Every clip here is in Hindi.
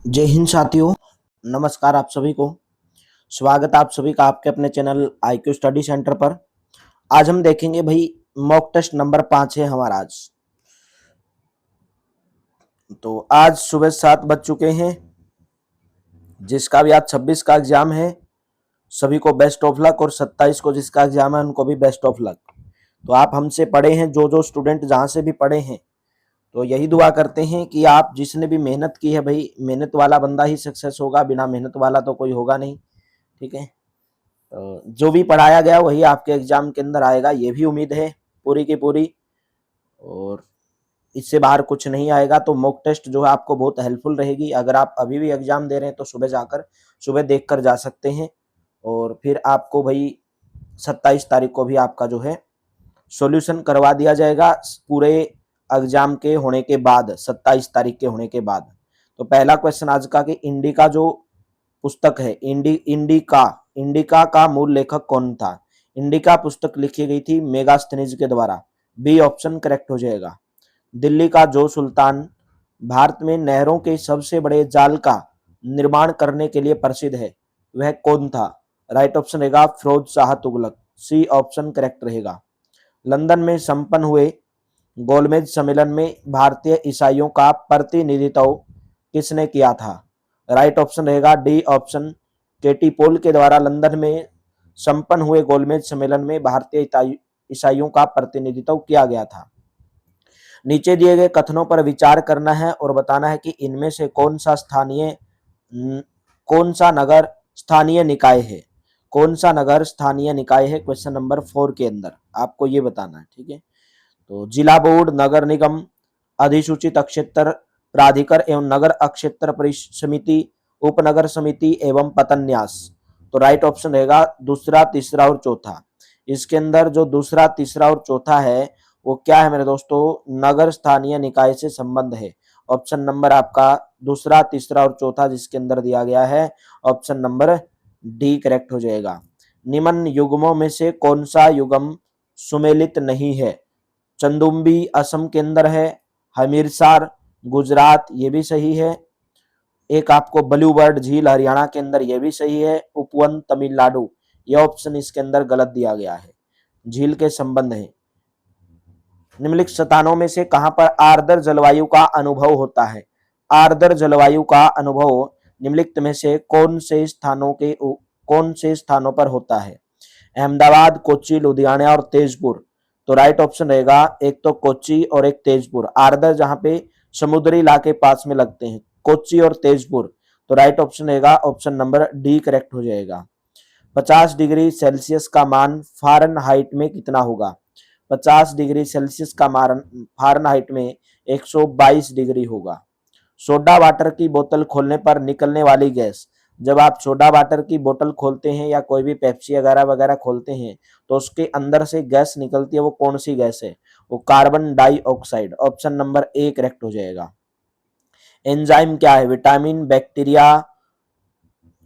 जय हिंद साथियों। नमस्कार आप सभी को। स्वागत आप सभी का आपके अपने चैनल IQ स्टडी सेंटर पर। आज हम देखेंगे भाई मॉक टेस्ट नंबर 5 है हमारा आज। तो आज सुबह 7 बज चुके हैं। जिसका भी आज 26 का एग्जाम है सभी को बेस्ट ऑफ लक, और 27 को जिसका एग्जाम है उनको भी बेस्ट ऑफ लक। तो आप हमसे पढ़े हैं, जो स्टूडेंट जहाँ से भी पढ़े हैं, तो यही दुआ करते हैं कि आप जिसने भी मेहनत की है भाई, मेहनत वाला बंदा ही सक्सेस होगा, बिना मेहनत वाला तो कोई होगा नहीं। ठीक है। जो भी पढ़ाया गया वही आपके एग्जाम के अंदर आएगा, ये भी उम्मीद है पूरी की पूरी, और इससे बाहर कुछ नहीं आएगा। तो मॉक टेस्ट जो है आपको बहुत हेल्पफुल रहेगी। अगर आप अभी भी एग्जाम दे रहे हैं तो सुबह देख कर जा सकते हैं, और फिर आपको भाई 27 तारीख को भी आपका जो है सॉल्यूशन करवा दिया जाएगा पूरे एग्जाम के होने के बाद, 27 तारीख के होने के बाद। तो पहला क्वेश्चन आज का कि इंडिका जो पुस्तक है, इंडिका का मूल लेखक कौन था? इंडिका पुस्तक लिखी गई थी मेगास्थनीज के द्वारा। बी ऑप्शन करेक्ट हो जाएगा। दिल्ली का जो सुल्तान भारत में नहरों के सबसे बड़े जाल का निर्माण करने के लिए प्रसिद्ध है वह कौन था? राइट ऑप्शन रहेगा Firoz Shah Tughlaq. C option correct रहेगा। लंदन में संपन्न हुए गोलमेज सम्मेलन में भारतीय ईसाइयों का प्रतिनिधित्व किसने किया था? राइट ऑप्शन रहेगा डी ऑप्शन, केटी पोल के द्वारा लंदन में संपन्न हुए गोलमेज सम्मेलन में भारतीय ईसाइयों का प्रतिनिधित्व किया गया था। नीचे दिए गए कथनों पर विचार करना है और बताना है कि इनमें से कौन सा नगर स्थानीय निकाय है। कौन सा नगर स्थानीय निकाय है क्वेश्चन नंबर 4 के अंदर आपको ये बताना है। ठीक है। तो जिला बोर्ड, नगर निगम, अधिसूचित क्षेत्र प्राधिकार एवं नगर क्षेत्र समिति, उपनगर समिति एवं पतन्यास। तो राइट ऑप्शन रहेगा दूसरा, तीसरा और चौथा। इसके अंदर जो दूसरा, तीसरा और चौथा है वो क्या है मेरे दोस्तों? नगर स्थानीय निकाय से संबंध है। ऑप्शन नंबर आपका दूसरा, तीसरा और चौथा जिसके अंदर दिया गया है ऑप्शन नंबर डी करेक्ट हो जाएगा। निम्न युग्मों में से कौन सा युग्म सुमेलित नहीं है? चंदुम्बी असम के अंदर है, हमीरसार गुजरात ये भी सही है, एक आपको ब्लू बर्ड झील हरियाणा के अंदर ये भी सही है, उपवन तमिलनाडु ये ऑप्शन इसके अंदर गलत दिया गया है। झील के संबंध है। निम्नलिखित स्थानों में से कहां पर आर्द्र जलवायु का अनुभव होता है? आर्द्र जलवायु का अनुभव निम्नलिखित में से कौन से स्थानों पर होता है? अहमदाबाद, कोच्चि, लुधियाना और तेजपुर। तो राइट ऑप्शन रहेगा एक तो कोच्चि और एक तेजपुर। आर्द्र जहां पे समुद्री इलाके पास में लगते हैं, कोच्चि और तेजपुर। तो राइट ऑप्शन रहेगा ऑप्शन नंबर डी करेक्ट हो जाएगा। 50 डिग्री सेल्सियस का मान फ़ारेनहाइट में कितना होगा? 50 डिग्री सेल्सियस का मान फ़ारेनहाइट में 122 डिग्री होगा। सोडा वाटर की बोतल खोलने पर निकलने वाली गैस, जब आप सोडा वाटर की बोतल खोलते हैं या कोई भी पेप्सी वगैरह वगैरह खोलते हैं तो उसके अंदर से गैस निकलती है, वो कौन सी गैस है? वो carbon dioxide. Option number A correct हो जाएगा। एंजाइम क्या है? विटामिन, बैक्टीरिया,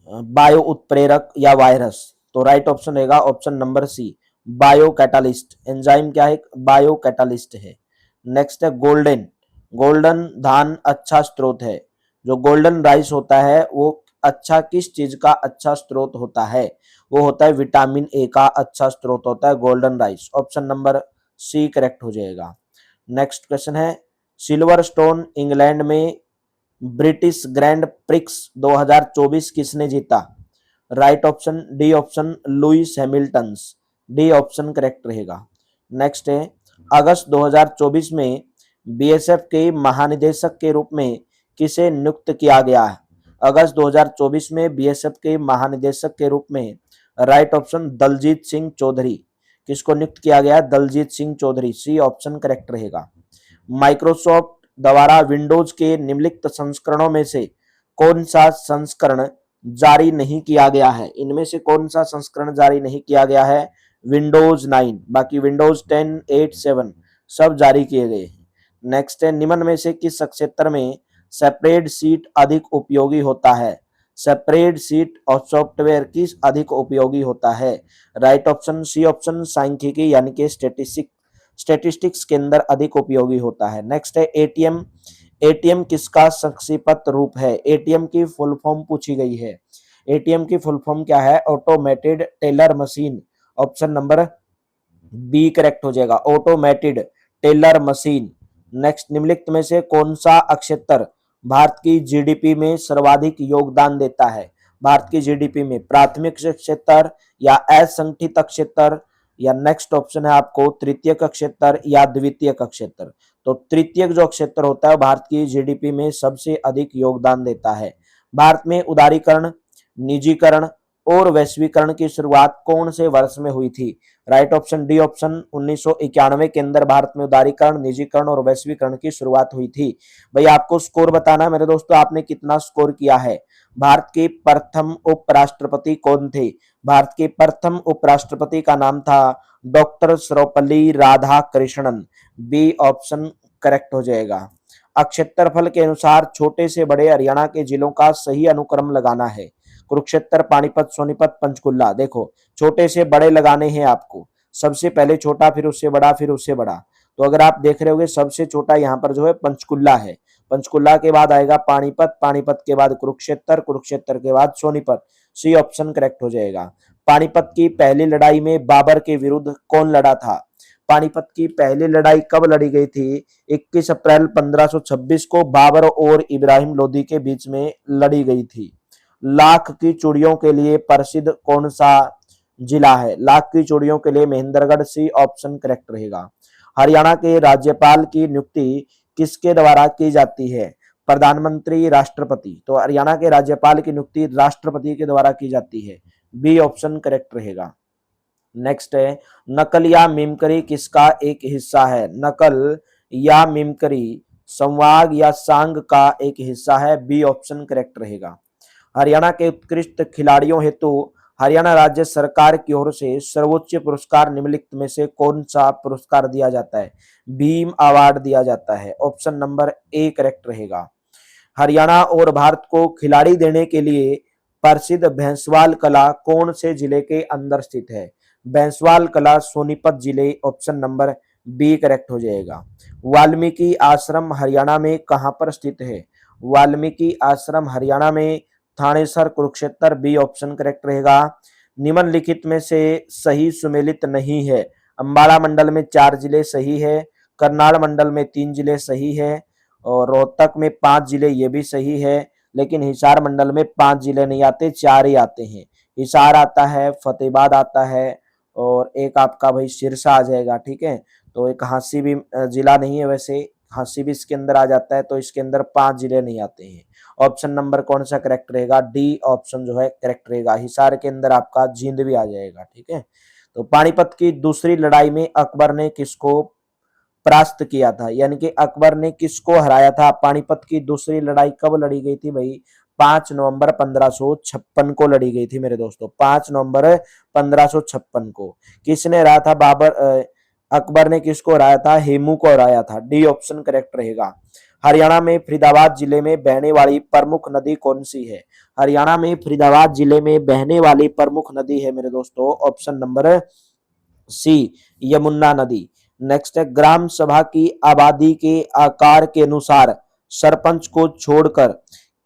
बायो उत्प्रेरक या वायरस। तो राइट ऑप्शन रहेगा option number C, biocatalyst. Enzyme क्या है? बायो कैटालिस्ट है। नेक्स्ट है गोल्डन। गोल्डन धान अच्छा स्रोत है। जो गोल्डन राइस होता है वो अच्छा किस चीज का अच्छा स्रोत होता है? वो होता है विटामिन ए का अच्छा स्रोत होता है golden rice. Option number C correct हो जाएगा। नेक्स्ट क्वेश्चन है सिल्वर स्टोन इंग्लैंड में ब्रिटिश ग्रैंड प्रिक्स 2024 किसने जीता? Right option D option, Lewis Hamilton. D option correct रहेगा। नेक्स्ट है अगस्त 2024 में बीएसएफ के महानिदेशक के रूप में किसे नियुक्त किया गया है? अगस्त 2024 में बीएसएफ के महानिदेशक के रूप में राइट ऑप्शन दलजीत सिंह चौधरी। किसको नियुक्त किया गया? Daljit Singh Chaudhary. C option correct रहेगा। माइक्रोसॉफ्ट द्वारा विंडोज के निम्नलिखित संस्करणों में से कौन सा संस्करण जारी नहीं किया गया है? इनमें से कौन सा संस्करण जारी नहीं किया गया है? विंडोज 9, बाकी विंडोज 10, 8, 7 सब जारी किए गए हैं। नेक्स्ट है निम्न में से किस क्षेत्र में सेपरेट सीट अधिक उपयोगी होता है? सेपरेट सीट और सॉफ्टवेयर किस अधिक उपयोगी होता है? राइट ऑप्शन सी ऑप्शन, सांख्यिकी यानी कि स्टेटिस्टिक्स के अंदर अधिक उपयोगी होता है। नेक्स्ट है एटीएम एटीएम किसका संक्षिप्त रूप है? एटीएम की फुल फॉर्म पूछी गई है। एटीएम की फुल फॉर्म क्या है? Automated teller machine. Option number B correct हो जाएगा, ऑटोमेटेड टेलर मशीन। नेक्स्ट, निम्नलिखित में से कौन सा अक्षेत्र भारत की जीडीपी में सर्वाधिक योगदान देता है? भारत की जीडीपी में प्राथमिक क्षेत्र या असंगठित क्षेत्र, या नेक्स्ट ऑप्शन है आपको तृतीयक क्षेत्र या द्वितीयक क्षेत्र। तो तृतीयक जो क्षेत्र होता है भारत की जीडीपी में सबसे अधिक योगदान देता है। भारत में उदारीकरण, निजीकरण और वैश्वीकरण की शुरुआत कौन से वर्ष में हुई थी? राइट ऑप्शन डी ऑप्शन 1991 के अंदर भारत में उदारीकरण, निजीकरण और वैश्वीकरण की शुरुआत हुई थी। भाई आपको स्कोर बताना है मेरे दोस्तों, आपने कितना स्कोर किया है। भारत के प्रथम उपराष्ट्रपति कौन थे? भारत के प्रथम उपराष्ट्रपति का नाम था doctor Sarvepalli Radhakrishnan. B option correct हो जाएगा। क्षेत्रफल के अनुसार छोटे से बड़े हरियाणा के जिलों का सही अनुक्रम लगाना है। कुरुक्षेत्र, पानीपत, सोनीपत, पंचकुला। देखो छोटे से बड़े लगाने हैं आपको, सबसे पहले छोटा फिर उससे बड़ा फिर उससे बड़ा। तो अगर आप देख रहे होगे सबसे छोटा यहाँ पर जो है पंचकुला है, पंचकुला के बाद आएगा पानीपत, पानीपत के बाद कुरुक्षेत्र, कुरुक्षेत्र के बाद सोनीपत। सी ऑप्शन करेक्ट हो जाएगा। पानीपत की पहली लड़ाई में बाबर के विरुद्ध कौन लड़ा था? पानीपत की पहली लड़ाई कब लड़ी गई थी? 21 अप्रैल 1526 को बाबर और इब्राहिम लोदी के बीच में लड़ी गई थी। लाख की चूड़ियों के लिए प्रसिद्ध कौन सा जिला है? लाख की चूड़ियों के लिए महेंद्रगढ़। सी ऑप्शन करेक्ट रहेगा। हरियाणा के राज्यपाल की नियुक्ति किसके द्वारा की जाती है? प्रधानमंत्री, राष्ट्रपति। तो हरियाणा के राज्यपाल की नियुक्ति राष्ट्रपति के द्वारा की जाती है। बी ऑप्शन करेक्ट रहेगा। नेक्स्ट है, नकल या मिमिक्री किसका एक हिस्सा है? नकल या मिमिक्री संवाद या सांग का एक हिस्सा है। बी ऑप्शन करेक्ट रहेगा। हरियाणा के उत्कृष्ट खिलाड़ियों हेतु हरियाणा राज्य सरकार की ओर से सर्वोच्च पुरस्कार निम्नलिखित में से कौन सा पुरस्कार दिया जाता है? भीम अवार्ड दिया जाता है। ऑप्शन नंबर ए करेक्ट रहेगा। हरियाणा और भारत को खिलाड़ी देने के लिए प्रसिद्ध भैंसवाल कला कौन से जिले के अंदर स्थित है? भैंसवाल कला सोनीपत जिले। ऑप्शन नंबर बी करेक्ट हो जाएगा। वाल्मीकि आश्रम हरियाणा में कहां पर स्थित है? वाल्मीकि आश्रम हरियाणा में Thanesar, Kurukshetra. B option correct रहेगा। निम्नलिखित में से सही सुमेलित नहीं है। अंबाला मंडल में 4 जिले सही है, करनाल मंडल में 3 जिले सही है, और रोहतक में 5 जिले ये भी सही है, लेकिन हिसार मंडल में 5 जिले नहीं आते, 4 ही आते हैं। हिसार आता है, फतेहाबाद आता है, और एक आपका भाई सिरसा आ जाएगा। ठीक है, तो एक हांसी भी जिला नहीं है, वैसे हांसी भी इसके अंदर आ जाता है, तो इसके अंदर 5 जिले नहीं आते हैं। ऑप्शन नंबर कौन सा करेक्ट रहेगा? डी ऑप्शन जो है करेक्ट रहेगा। हिसार के अंदर आपका जींद भी आ जाएगा। ठीक है, तो पानीपत की दूसरी लड़ाई में अकबर ने किसको परास्त किया था? यानी कि अकबर ने किसको हराया था? पानीपत की दूसरी लड़ाई कब लड़ी गई थी भाई? 5 नवंबर 1556 को लड़ी गई थी मेरे दोस्तों। 5 नवंबर 1556 को किसने हराया था? अकबर ने किसको हराया था? हेमू को हराया था। डी ऑप्शन करेक्ट रहेगा। हरियाणा में फरीदाबाद जिले में बहने वाली प्रमुख नदी कौन सी है? हरियाणा में फरीदाबाद जिले में बहने वाली प्रमुख नदी है मेरे दोस्तों, ऑप्शन नंबर सी, यमुना नदी। नेक्स्ट है, ग्राम सभा की आबादी के आकार के अनुसार सरपंच को छोड़कर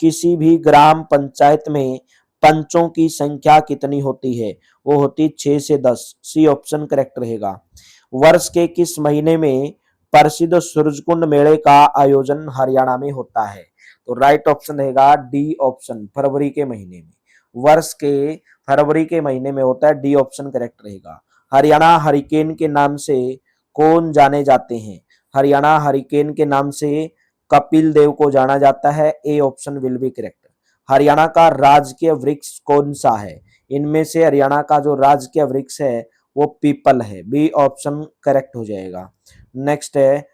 किसी भी ग्राम पंचायत में पंचों की संख्या कितनी होती है? वो होती 6 से 10। सी ऑप्शन करेक्ट रहेगा। वर्ष के किस महीने में प्रसिद्ध सूरजकुंड मेले का आयोजन हरियाणा में होता है? तो राइट ऑप्शन रहेगा डी ऑप्शन, फरवरी के महीने में। वर्ष के फरवरी के महीने में होता है। डी ऑप्शन करेक्ट रहेगा। हरियाणा हरिकेन के नाम से कौन जाने जाते हैं? हरियाणा हरिकेन के नाम से कपिल देव को जाना जाता है। A option will be correct. Haryana का राजकीय वृक्ष कौन सा है? इनमें से हरियाणा का जो राजकीय वृक्ष है वो पीपल है। बी ऑप्शन करेक्ट हो जाएगा। नेक्स्ट है,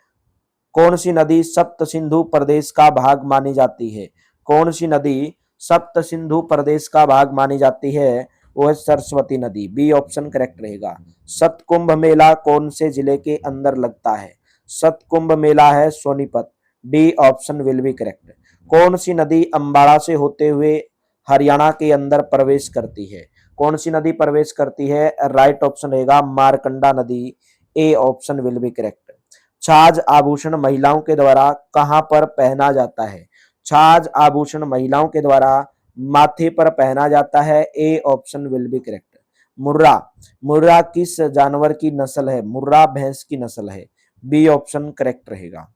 कौन सी नदी सप्त सिंधु प्रदेश का भाग मानी जाती है? कौन सी नदी सप्त सिंधु प्रदेश का भाग मानी जाती है? वो है सरस्वती नदी। बी ऑप्शन करेक्ट रहेगा। सतकुंभ मेला कौन से जिले के अंदर लगता है? सतकुंभ मेला है Sonipat. D option will be correct. कौन सी नदी अंबाला से होते हुए हरियाणा के अंदर प्रवेश करती है? कौन सी नदी प्रवेश करती है? राइट ऑप्शन रहेगा मारकंडा नदी। ए ऑप्शन विल बी करेक्ट। छाछ आभूषण महिलाओं के द्वारा कहां पर पहना जाता है? छाछ आभूषण महिलाओं के द्वारा माथे पर पहना जाता है। A option will be correct. Murrah, Murrah किस जानवर की नस्ल है? मुर्रा भैंस की नस्ल है। बी ऑप्शन करेक्ट रहेगा।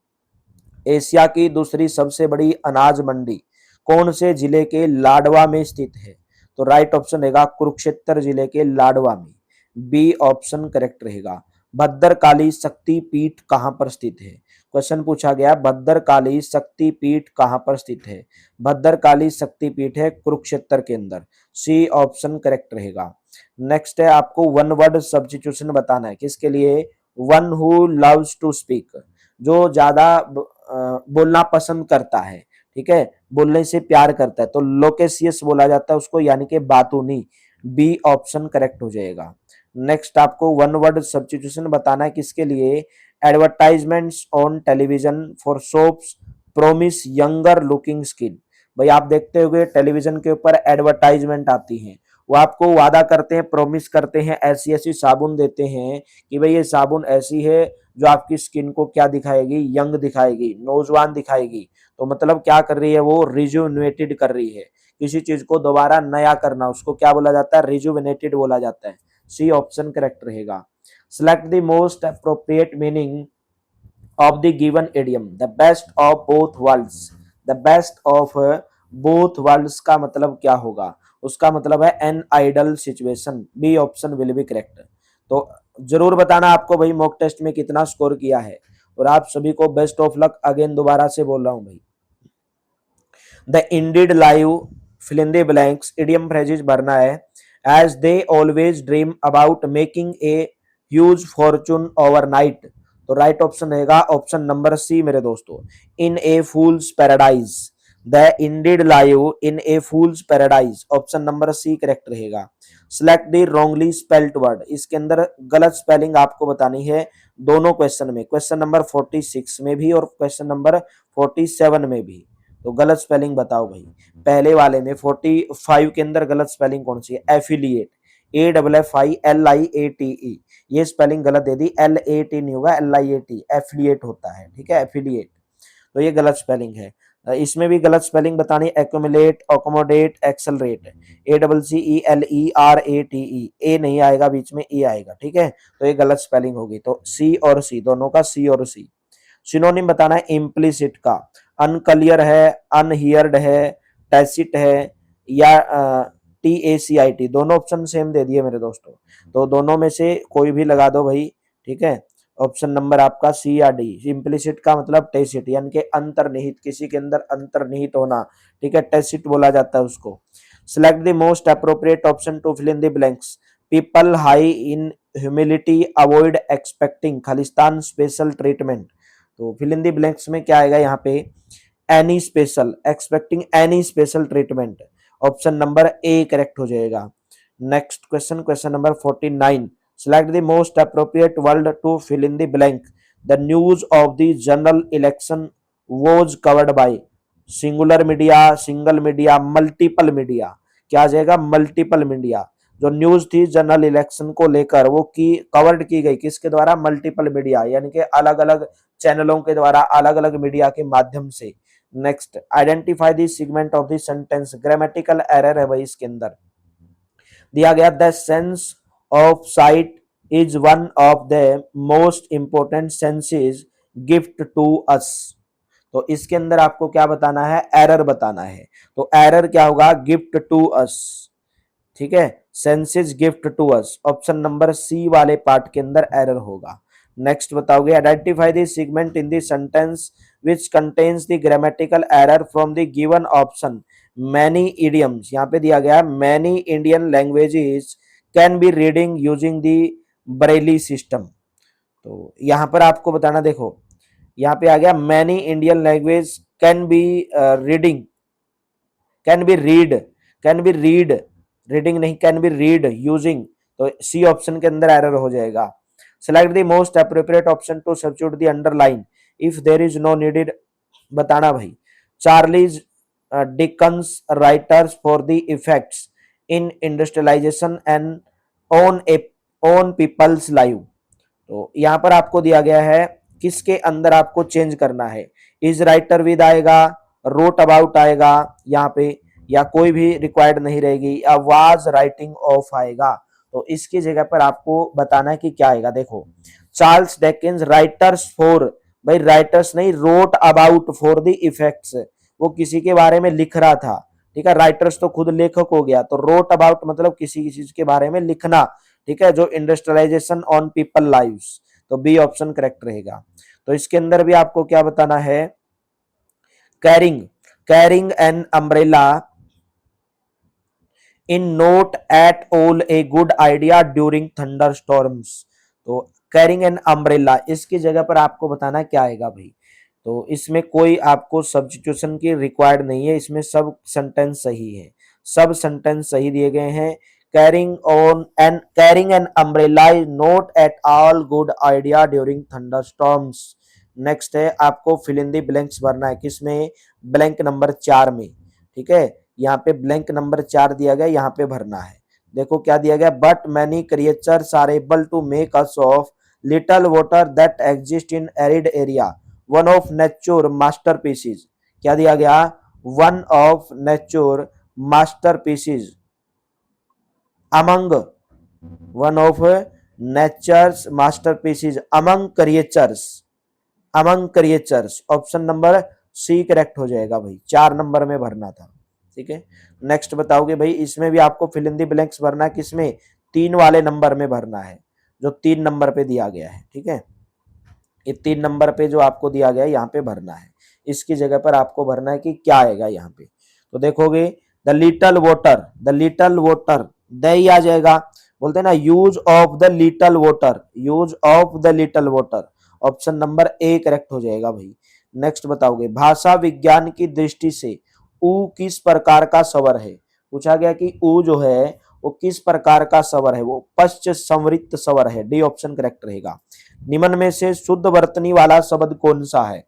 एशिया की दूसरी सबसे बड़ी अनाज मंडी कौन से जिले के लाडवा में स्थित है? तो राइट ऑप्शन रहेगा कुरुक्षेत्र जिले के लाडवा में। बी ऑप्शन करेक्ट रहेगा। भद्रकाली शक्ति पीठ कहां पर स्थित है? क्वेश्चन पूछा गया भद्रकाली शक्ति पीठ कहां पर स्थित है? भद्रकाली शक्ति पीठ है कुरुक्षेत्र के अंदर। सी ऑप्शन करेक्ट रहेगा। नेक्स्ट है आपको वन वर्ड सब्स्टिट्यूशन बताना है। किसके लिए? One who loves to speak, जो ज्यादा बोलना पसंद करता है, ठीक है, बोलने से प्यार करता है, तो लोकेशियस बोला जाता है उसको, यानी कि बातूनी। बी ऑप्शन करेक्ट हो जाएगा। नेक्स्ट आपको वन वर्ड सब्स्टिट्यूशन बताना है। किसके लिए? Advertisements on television for soaps promise younger looking skin. भाई आप देखते होंगे टेलीविजन के ऊपर एडवर्टाइजमेंट आती हैं, वो आपको वादा करते हैं, प्रोमिस करते हैं, ऐसी ऐसी साबुन देते हैं कि भाई ये साबुन ऐसी है जो आपकी स्किन को क्या दिखाएगी? यंग दिखाएगी, नौजवान दिखाएगी। तो मतलब क्या कर रही है वो? रिजुविनेटेड कर रही है। किसी चीज को दोबारा नया करना, उसको क्या बोला जाता है? रिजुविनेटेड बोला जाता है। सी ऑप्शन करेक्ट रहेगा। Select the most appropriate meaning of the given idiom the best of both worlds. The best of both worlds का मतलब क्या होगा? उसका मतलब है an ideal situation. B option will be correct. तो जरूर बताना आपको भाई मॉक टेस्ट में कितना स्कोर किया है। और आप सभी को बेस्ट ऑफ लक। अगेन दोबारा से बोल रहा हूं भाई। They indeed live fill in the blanks idiom phrases भरना है। As they always dream about making a huge fortune overnight. तो राइट ऑप्शन रहेगा ऑप्शन नंबर सी मेरे दोस्तों, in a fool's paradise. They indeed live in a fool's paradise, option number C correct रहेगा। Select the wrongly spelled word, इसके अंदर गलत स्पेलिंग आपको बतानी है दोनों क्वेश्चन में, क्वेश्चन नंबर 46 में भी और क्वेश्चन नंबर 47 में भी। तो गलत स्पेलिंग बताओ भाई। पहले वाले में 45 के अंदर गलत स्पेलिंग कौन सी है? एफिलिएट, AFFILIATE, ये स्पेलिंग गलत दे दी। LAT नहीं होगा, LIAT, एफिलिएट होता है, ठीक है, एफिलिएट। तो ये गलत स्पेलिंग है। इसमें भी गलत स्पेलिंग बतानी, एक्यूमुलेट, अकोमोडेट, एक्सेलरेट, ACCELERATE, ए नहीं आएगा, बीच में ई आएगा, ठीक है। तो ये गलत स्पेलिंग होगी। तो सी और सी दोनों का, सी और सी। सिनोनिम बताना है इम्प्लिसिट का। अनक्लियर है, अनहियर्ड है, टैसिट है, या TACIT, दोनों ऑप्शन सेम दे दिए मेरे दोस्तों। तो दोनों में से कोई भी लगा दो भाई, ठीक है। ऑप्शन नंबर आपका सी या डी। इम्प्लिसिट का मतलब टेसिट, यानी कि अंतर्निहित, किसी के अंदर अंतर्निहित होना, ठीक है, टेसिट बोला जाता है उसको। Select the most appropriate option to fill in the blanks. People high in humility avoid expecting Khalistan special treatment. तो फिल इन द ब्लैंक्स में क्या आएगा यहाँ पे? Any special, expecting any special treatment, option number A correct हो जाएगा। Next question, question number 49। Select the most appropriate word to fill in the blank. The news of the general election was covered by singular media, single media, multiple media। क्या आ जाएगा? Multiple media. जो न्यूज थी जनरल इलेक्शन को लेकर वो की कवर्ड की गई किसके द्वारा? मल्टीपल मीडिया, यानी कि अलग अलग चैनलों के द्वारा, अलग अलग मीडिया के माध्यम से। Next, identify the segment of the sentence. Grammatical error है भाई इसके अंदर दिया गया। The sense of sight is one of the most important senses gift to us। तो इसके अंदर आपको क्या बताना है? एरर बताना है। तो एरर क्या होगा? गिफ्ट टू अस, ठीक है, senses gift to us, option number C वाले पार्ट के अंदर एरर होगा। नेक्स्ट बताओगे, identify the segment in the sentence which contains the grammatical error from the given option. Many idioms, यहाँ पे दिया गया many Indian languages can be reading using the Braille system. तो यहां पर आपको बताना, देखो यहाँ पे आ गया many Indian language can be reading, can be read, can be read, reading नहीं, कैन बी रीड यूजिंग। तो सी ऑप्शन के अंदर एरर हो जाएगा। Select the most appropriate option to substitute the underline if there is no needed. बताना भाई। Charles Dickens writers for the effects in industrialization and on people's live. तो यहाँ पर आपको दिया गया है किसके अंदर आपको चेंज करना है। इज राइटर विद आएगा, रोट अबाउट आएगा यहाँ पे, या कोई भी रिक्वायर्ड नहीं रहेगी, या वाज राइटिंग ऑफ आएगा। तो इसकी जगह पर आपको बताना है कि क्या आएगा। देखो, चार्ल्स डिकेंस राइटर्स फॉर, भाई राइटर्स नहीं, wrote about for the effects, वो किसी के बारे में लिख रहा था, ठीक है। राइटर्स तो खुद लेखक हो गया, तो रोट अबाउट मतलब किसी चीज के बारे में लिखना, ठीक है, जो इंडस्ट्रियलाइजेशन ऑन पीपल लाइव्स, तो बी ऑप्शन करेक्ट रहेगा। तो इसके अंदर भी आपको क्या बताना है, carrying, carrying an umbrella in note at all a good idea during thunder storms. तो कैरिंग एन अम्ब्रेला, इसकी जगह पर आपको बताना क्या आएगा भाई। तो इसमें कोई आपको सब्स्टिट्यूशन की रिक्वायर्ड नहीं है, इसमें सब सेंटेंस सही है, सब सेंटेंस सही दिए गए हैं। Carrying an umbrella is not at all good idea during thunder storms. Next है आपको फिल इन दी ब्लैंक्स भरना है, किसमें, ब्लैंक नंबर 4 में, ठीक है। यहाँ पे ब्लैंक नंबर 4 दिया गया, यहाँ पे भरना है। देखो क्या दिया गया, but many creatures are able to make use of little water that exist in arid area, one of nature masterpieces. क्या दिया गया, one of nature masterpieces among, one of nature's masterpieces among creatures, among creatures, option number C correct हो जाएगा भाई, 4 नंबर में भरना था, ठीक है। नेक्स्ट बताओगे भाई, इसमें भी आपको फिल इन दी ब्लैंक्स भरना है, किसमें, 3 वाले नंबर में भरना है, जो 3 नंबर पे दिया गया है, ठीक है। ये 3 नंबर पे जो आपको दिया गया है यहाँ पे भरना है। इसकी जगह पर आपको भरना है कि क्या आएगा यहाँ पे। तो देखोगे, the little water, the little water, the ही आ जाएगा, बोलते हैं ना use of the little water, use of the little water, option number A correct हो जाएगा भाई। नेक्स्ट बताओगे, भाषा विज्ञान की दृष्टि से ऊ किस प्रकार का स्वर है। पूछा गया कि ऊ जो है वो किस प्रकार का स्वर है, वो पश्च संवृत्त स्वर है, डी ऑप्शन करेक्ट रहेगा। निम्न में से शुद्ध वर्तनी वाला शब्द कौन सा है।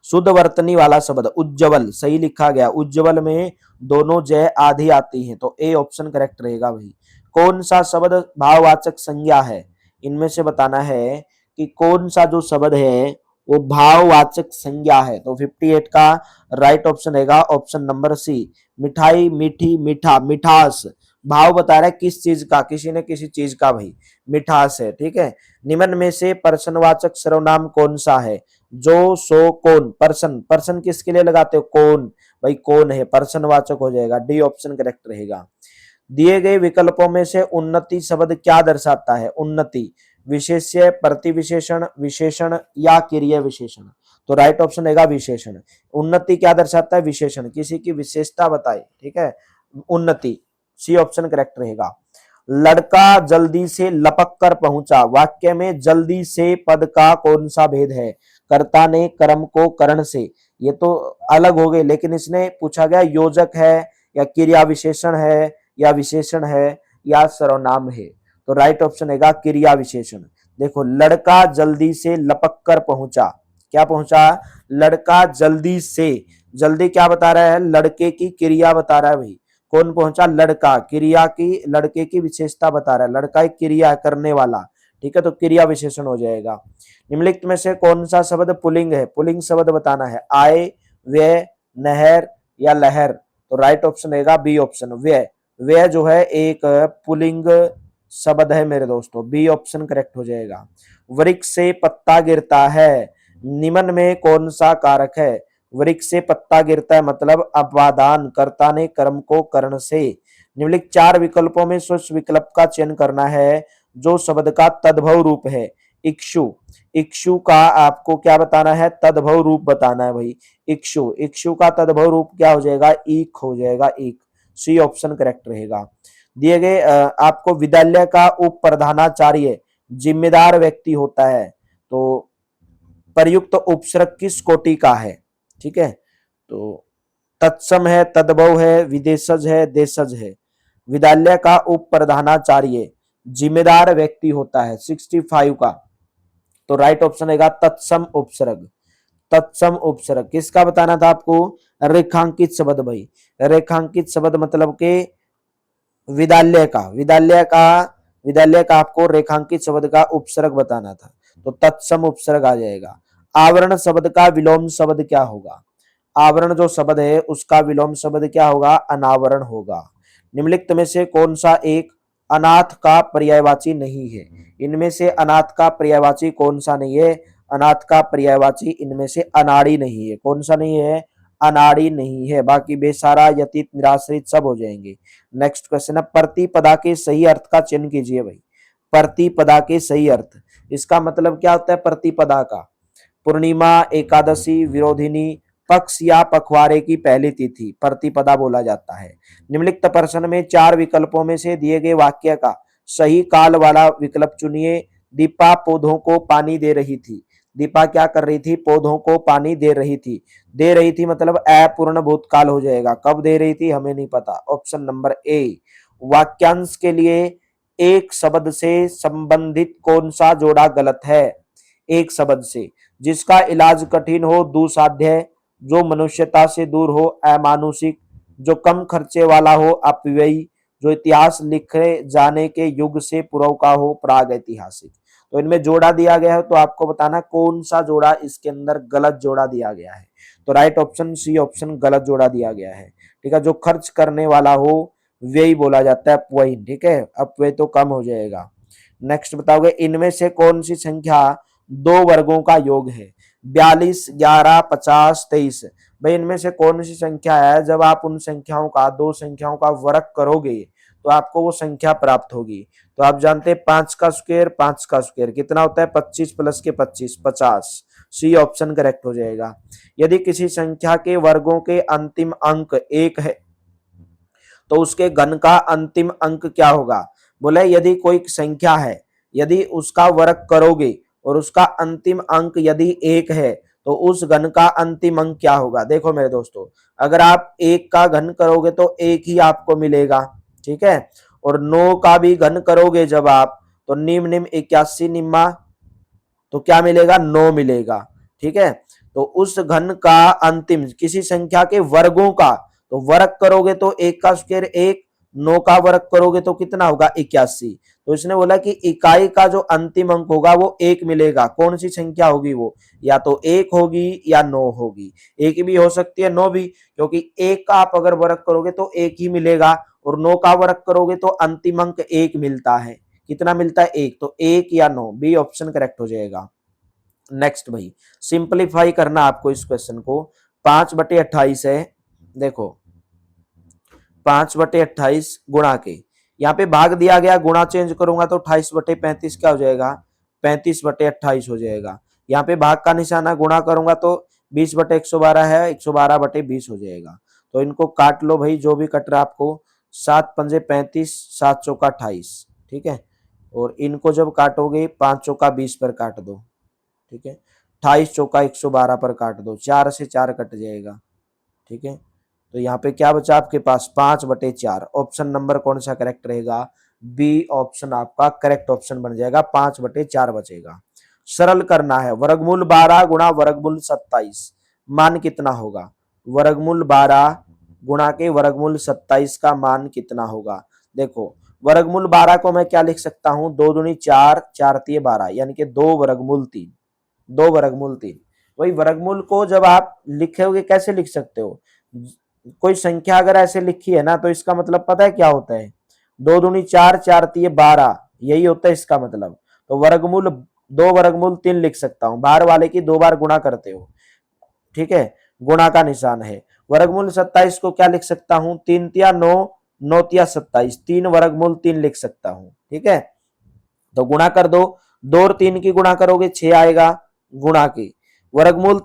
शुद्ध वर्तनी वाला शब्द उज्जवल, सही लिखा गया, उज्जवल में दोनों जय आधी आती हैं, तो ए ऑप्शन करेक्ट रहेगा भाई। कौन सा शब्द भाववाचक संज्ञा है, इनमें से बताना है कि कौन सा जो शब्द है वो भाववाचक संज्ञा है। तो 58 का राइट ऑप्शन रहेगा ऑप्शन नंबर सी, मिठाई, मीठी, मीठा, मिठास, भाव बता रहा है किस चीज का, किसी न किसी चीज का भाई, मिठास है, ठीक है। निम्न में से पर्सनवाचक सर्वनाम कौन सा है, जो, सो, कौन। पर्सन, पर्सन किसके लिए लगाते हो, कौन, भाई कौन है, पर्सनवाचक हो जाएगा, डी ऑप्शन करेक्ट रहेगा। दिए गए विकल्पों में से उन्नति शब्द क्या दर्शाता है, उन्नति, विशेष्य, प्रतिविशेषण, विशेषण या क्रिया विशेषण। तो राइट ऑप्शन रहेगा विशेषण। उन्नति क्या दर्शाता है, विशेषण, किसी की विशेषता बताए, ठीक है, उन्नति, सी ऑप्शन करेक्ट रहेगा। लड़का जल्दी से लपक कर पहुंचा, वाक्य में जल्दी से पद का कौन सा भेद है, कर्ता ने कर्म को करण से, ये तो अलग हो गए, लेकिन इसने पूछा गया योजक है या क्रिया विशेषण है या विशेषण है या सर्वनाम है। तो राइट ऑप्शन है क्रिया विशेषण। देखो, लड़का जल्दी से लपक कर पहुंचा, क्या पहुंचा, लड़का जल्दी से, जल्दी क्या बता रहा है, लड़के की क्रिया बता रहा है भाई, कौन पहुंचा, लड़का, क्रिया की, लड़के की विशेषता बता रहा है, लड़का एक क्रिया करने वाला, ठीक है, तो क्रिया विशेषण हो जाएगा। निम्नलिखित में से कौन सा शब्द पुल्लिंग है, पुल्लिंग शब्द बताना है, आए, व्यय, नहर या लहर। तो राइट ऑप्शन रहेगा बी ऑप्शन, व्यय, व्यय जो है एक पुल्लिंग शब्द है मेरे दोस्तों, बी ऑप्शन करेक्ट हो जाएगा। वृक्ष से पत्ता गिरता है, निम्न में कौन सा कारक है, वृक्ष से पत्ता गिरता है मतलब अपादान, कर्ता ने कर्म को करण से। निम्नलिखित 4 विकल्पों में उस विकल्प का चयन करना है जो शब्द का तद्भव रूप है। इक्षु, इक्षु का आपको क्या बताना है, तद्भव रूप बताना है भाई, इक्षु, इक्षु का तद्भव रूप क्या हो जाएगा, ईक हो जाएगा, ईक, सी ऑप्शन करेक्ट रहेगा। दिए गए आपको विद्यालय का उप प्रधानाचार्य जिम्मेदार व्यक्ति होता है, तो प्रयुक्त उपसर्ग किस कोटि का है, ठीक है, तो तत्सम है, तद्भव है, विदेशज है, देशज है। विद्यालय का उप प्रधानाचार्य जिम्मेदार व्यक्ति होता है 65 का, तो राइट ऑप्शन रहेगा तत्सम उपसर्ग। तत्सम उपसर्ग किसका बताना था आपको, रेखांकित शब्द भाई, रेखांकित शब्द मतलब के विद्यालय का, विद्यालय का आपको रेखांकित शब्द का उपसर्ग बताना था। तो तत्सम उपसर्ग आ जाएगा। आवरण शब्द का विलोम शब्द क्या होगा? आवरण जो शब्द है उसका विलोम शब्द क्या होगा? अनावरण होगा। निम्नलिखित में से कौन सा एक अनाथ का पर्यायवाची नहीं है? इनमें से अनाथ का पर्यायवाची कौन सा नहीं है? अनाथ का पर्यायवाची इनमें से अनाड़ी नहीं है। कौन सा नहीं है? अनाड़ी नहीं है। बाकी बेसारा, यतीत, निराश्रित सब हो जाएंगे। नेक्स्ट क्वेश्चन है, प्रतिपदा के सही अर्थ का चयन कीजिए भाई। प्रतिपदा के सही अर्थ, इसका मतलब क्या होता है प्रतिपदा का? पूर्णिमा, एकादशी, विरोधिनी, पक्ष या पखवाड़े की पहली तिथि प्रतिपदा बोला जाता है। निम्नलिखित प्रश्न में चार विकल्पों में से दिए गए वाक्य का सही काल वाला विकल्प चुनिए। दीपा पौधों को पानी दे रही थी। दीपा क्या कर रही थी? पौधों को पानी दे रही थी। दे रही थी मतलब अपूर्ण भूतकाल हो जाएगा। कब दे रही थी हमें नहीं पता। ऑप्शन नंबर ए। वाक्यांश के लिए एक शब्द से संबंधित कौन सा जोड़ा गलत है? एक शब्द से। जिसका इलाज कठिन हो, दुसाध्य, जो मनुष्यता से दूर हो, अमानुषिक, जो कम खर्चे वाला हो, अपव्ययी, जो इतिहास लिखे जाने के युग से पूर्व का हो, प्राग ऐतिहासिक। तो इनमें जोड़ा दिया गया है, तो आपको बताना कौन सा जोड़ा इसके अंदर गलत जोड़ा दिया गया है। तो राइट ऑप्शन सी ऑप्शन गलत जोड़ा दिया गया है। ठीक है, जो खर्च करने वाला हो व्यय बोला जाता है, अपव्यय। ठीक है, अपव्यय तो कम हो जाएगा। नेक्स्ट बताओगे, इनमें से कौन सी संख्या दो वर्गों का योग है? 42, 11, 50, 23। भाई इनमें से कौन सी संख्या है जब आप उन संख्याओं का, दो संख्याओं का वर्ग करोगे तो आपको वो संख्या प्राप्त होगी? तो आप जानते हैं 5 का स्क्वायर, 5 का स्क्वायर कितना होता है? 25 प्लस के 25, 50। सी ऑप्शन करेक्ट हो जाएगा। यदि किसी संख्या के वर्गों के अंतिम अंक 1 है तो उसके घन का अंतिम अंक क्या होगा? बोले यदि कोई संख्या है, यदि उसका वर्ग करोगे और उसका अंतिम अंक यदि 1 है तो उस घन का अंतिम अंक क्या होगा? देखो मेरे दोस्तों, अगर आप 1 का घन करोगे तो 1 ही आपको मिलेगा। ठीक है, और 9 का भी घन करोगे जब आप, तो निम निम 81 निम्मा, तो क्या मिलेगा? 9 मिलेगा। ठीक है, तो उस घन का अंतिम किसी संख्या के वर्गों का, तो वर्ग करोगे तो 1 का स्क्वायर 1, 9 का वर्ग करोगे तो कितना होगा? 81। तो इसने बोला कि इकाई का जो अंतिम अंक होगा वो 1 मिलेगा। कौन सी संख्या होगी वो? या तो 1 होगी या 9 होगी। 1 भी हो सकती है, 9 भी, क्योंकि 1 का आप अगर वर्ग करोगे तो 1 ही मिलेगा, और 9 का वर्ग करोगे तो अंतिम अंक 1 मिलता है। कितना मिलता है? 1। तो 1 या 9, बी ऑप्शन करेक्ट हो जाएगा। नेक्स्ट भाई, सिंपलीफाई करना आपको इस क्वेश्चन को। 5/28 है, देखो 5/28 गुणा के, यहाँ पे भाग दिया गया, गुणा चेंज करूंगा तो 28/35 क्या हो जाएगा? 35/28 हो जाएगा। यहाँ पे भाग का निशाना गुणा करूंगा तो 20/112 है, 112/20 हो जाएगा। तो इनको काट लो भाई, जो भी कट रहा है आपको। 7 पंजे 35, 7 चौका 28। ठीक है, और इनको जब काटोगे 5 चौका 20 पर काट दो। ठीक है, 28 चौका 112 पर काट दो, 4 से 4 कट जाएगा। ठीक है, तो यहाँ पे क्या बचा आपके पास? 5/4। ऑप्शन नंबर कौन सा करेक्ट रहेगा? बी ऑप्शन आपका करेक्ट ऑप्शन बन जाएगा, 5/4 बचेगा। सरल करना है, वर्गमूल 12 गुणा वर्गमूल 27 मान कितना होगा? वर्गमूल 12 गुणा के वर्गमूल 27 का मान कितना होगा? देखो, वर्गमूल 12 को मैं क्या लिख सकता हूं? 2 दूनी 4, 4 तिये 12, यानी कि 2 वर्गमूल 3। 2 वर्गमूल 3। वही वर्गमूल को जब आप लिखोगे कैसे लिख सकते हो? कोई संख्या अगर ऐसे लिखी है ना, तो इसका मतलब पता है क्या होता है? 2 दूनी 4, 4 तिये 12, यही होता है इसका मतलब। तो वर्गमूल 2 वर्गमूल 3 लिख सकता हूं। बाहर वाले की 2 बार गुणा करते हो। ठीक है, गुणा का निशान है। वर्गमूल 27 को क्या लिख सकता हूं? 3 तिया 9, 9 तिया 27, 3 वर्गमूल 3 लिख सकता हूं। ठीक है, तो गुणा कर दो, 2 और 3 की गुणा करोगे 6 आएगा गुणा की। वर्गमूल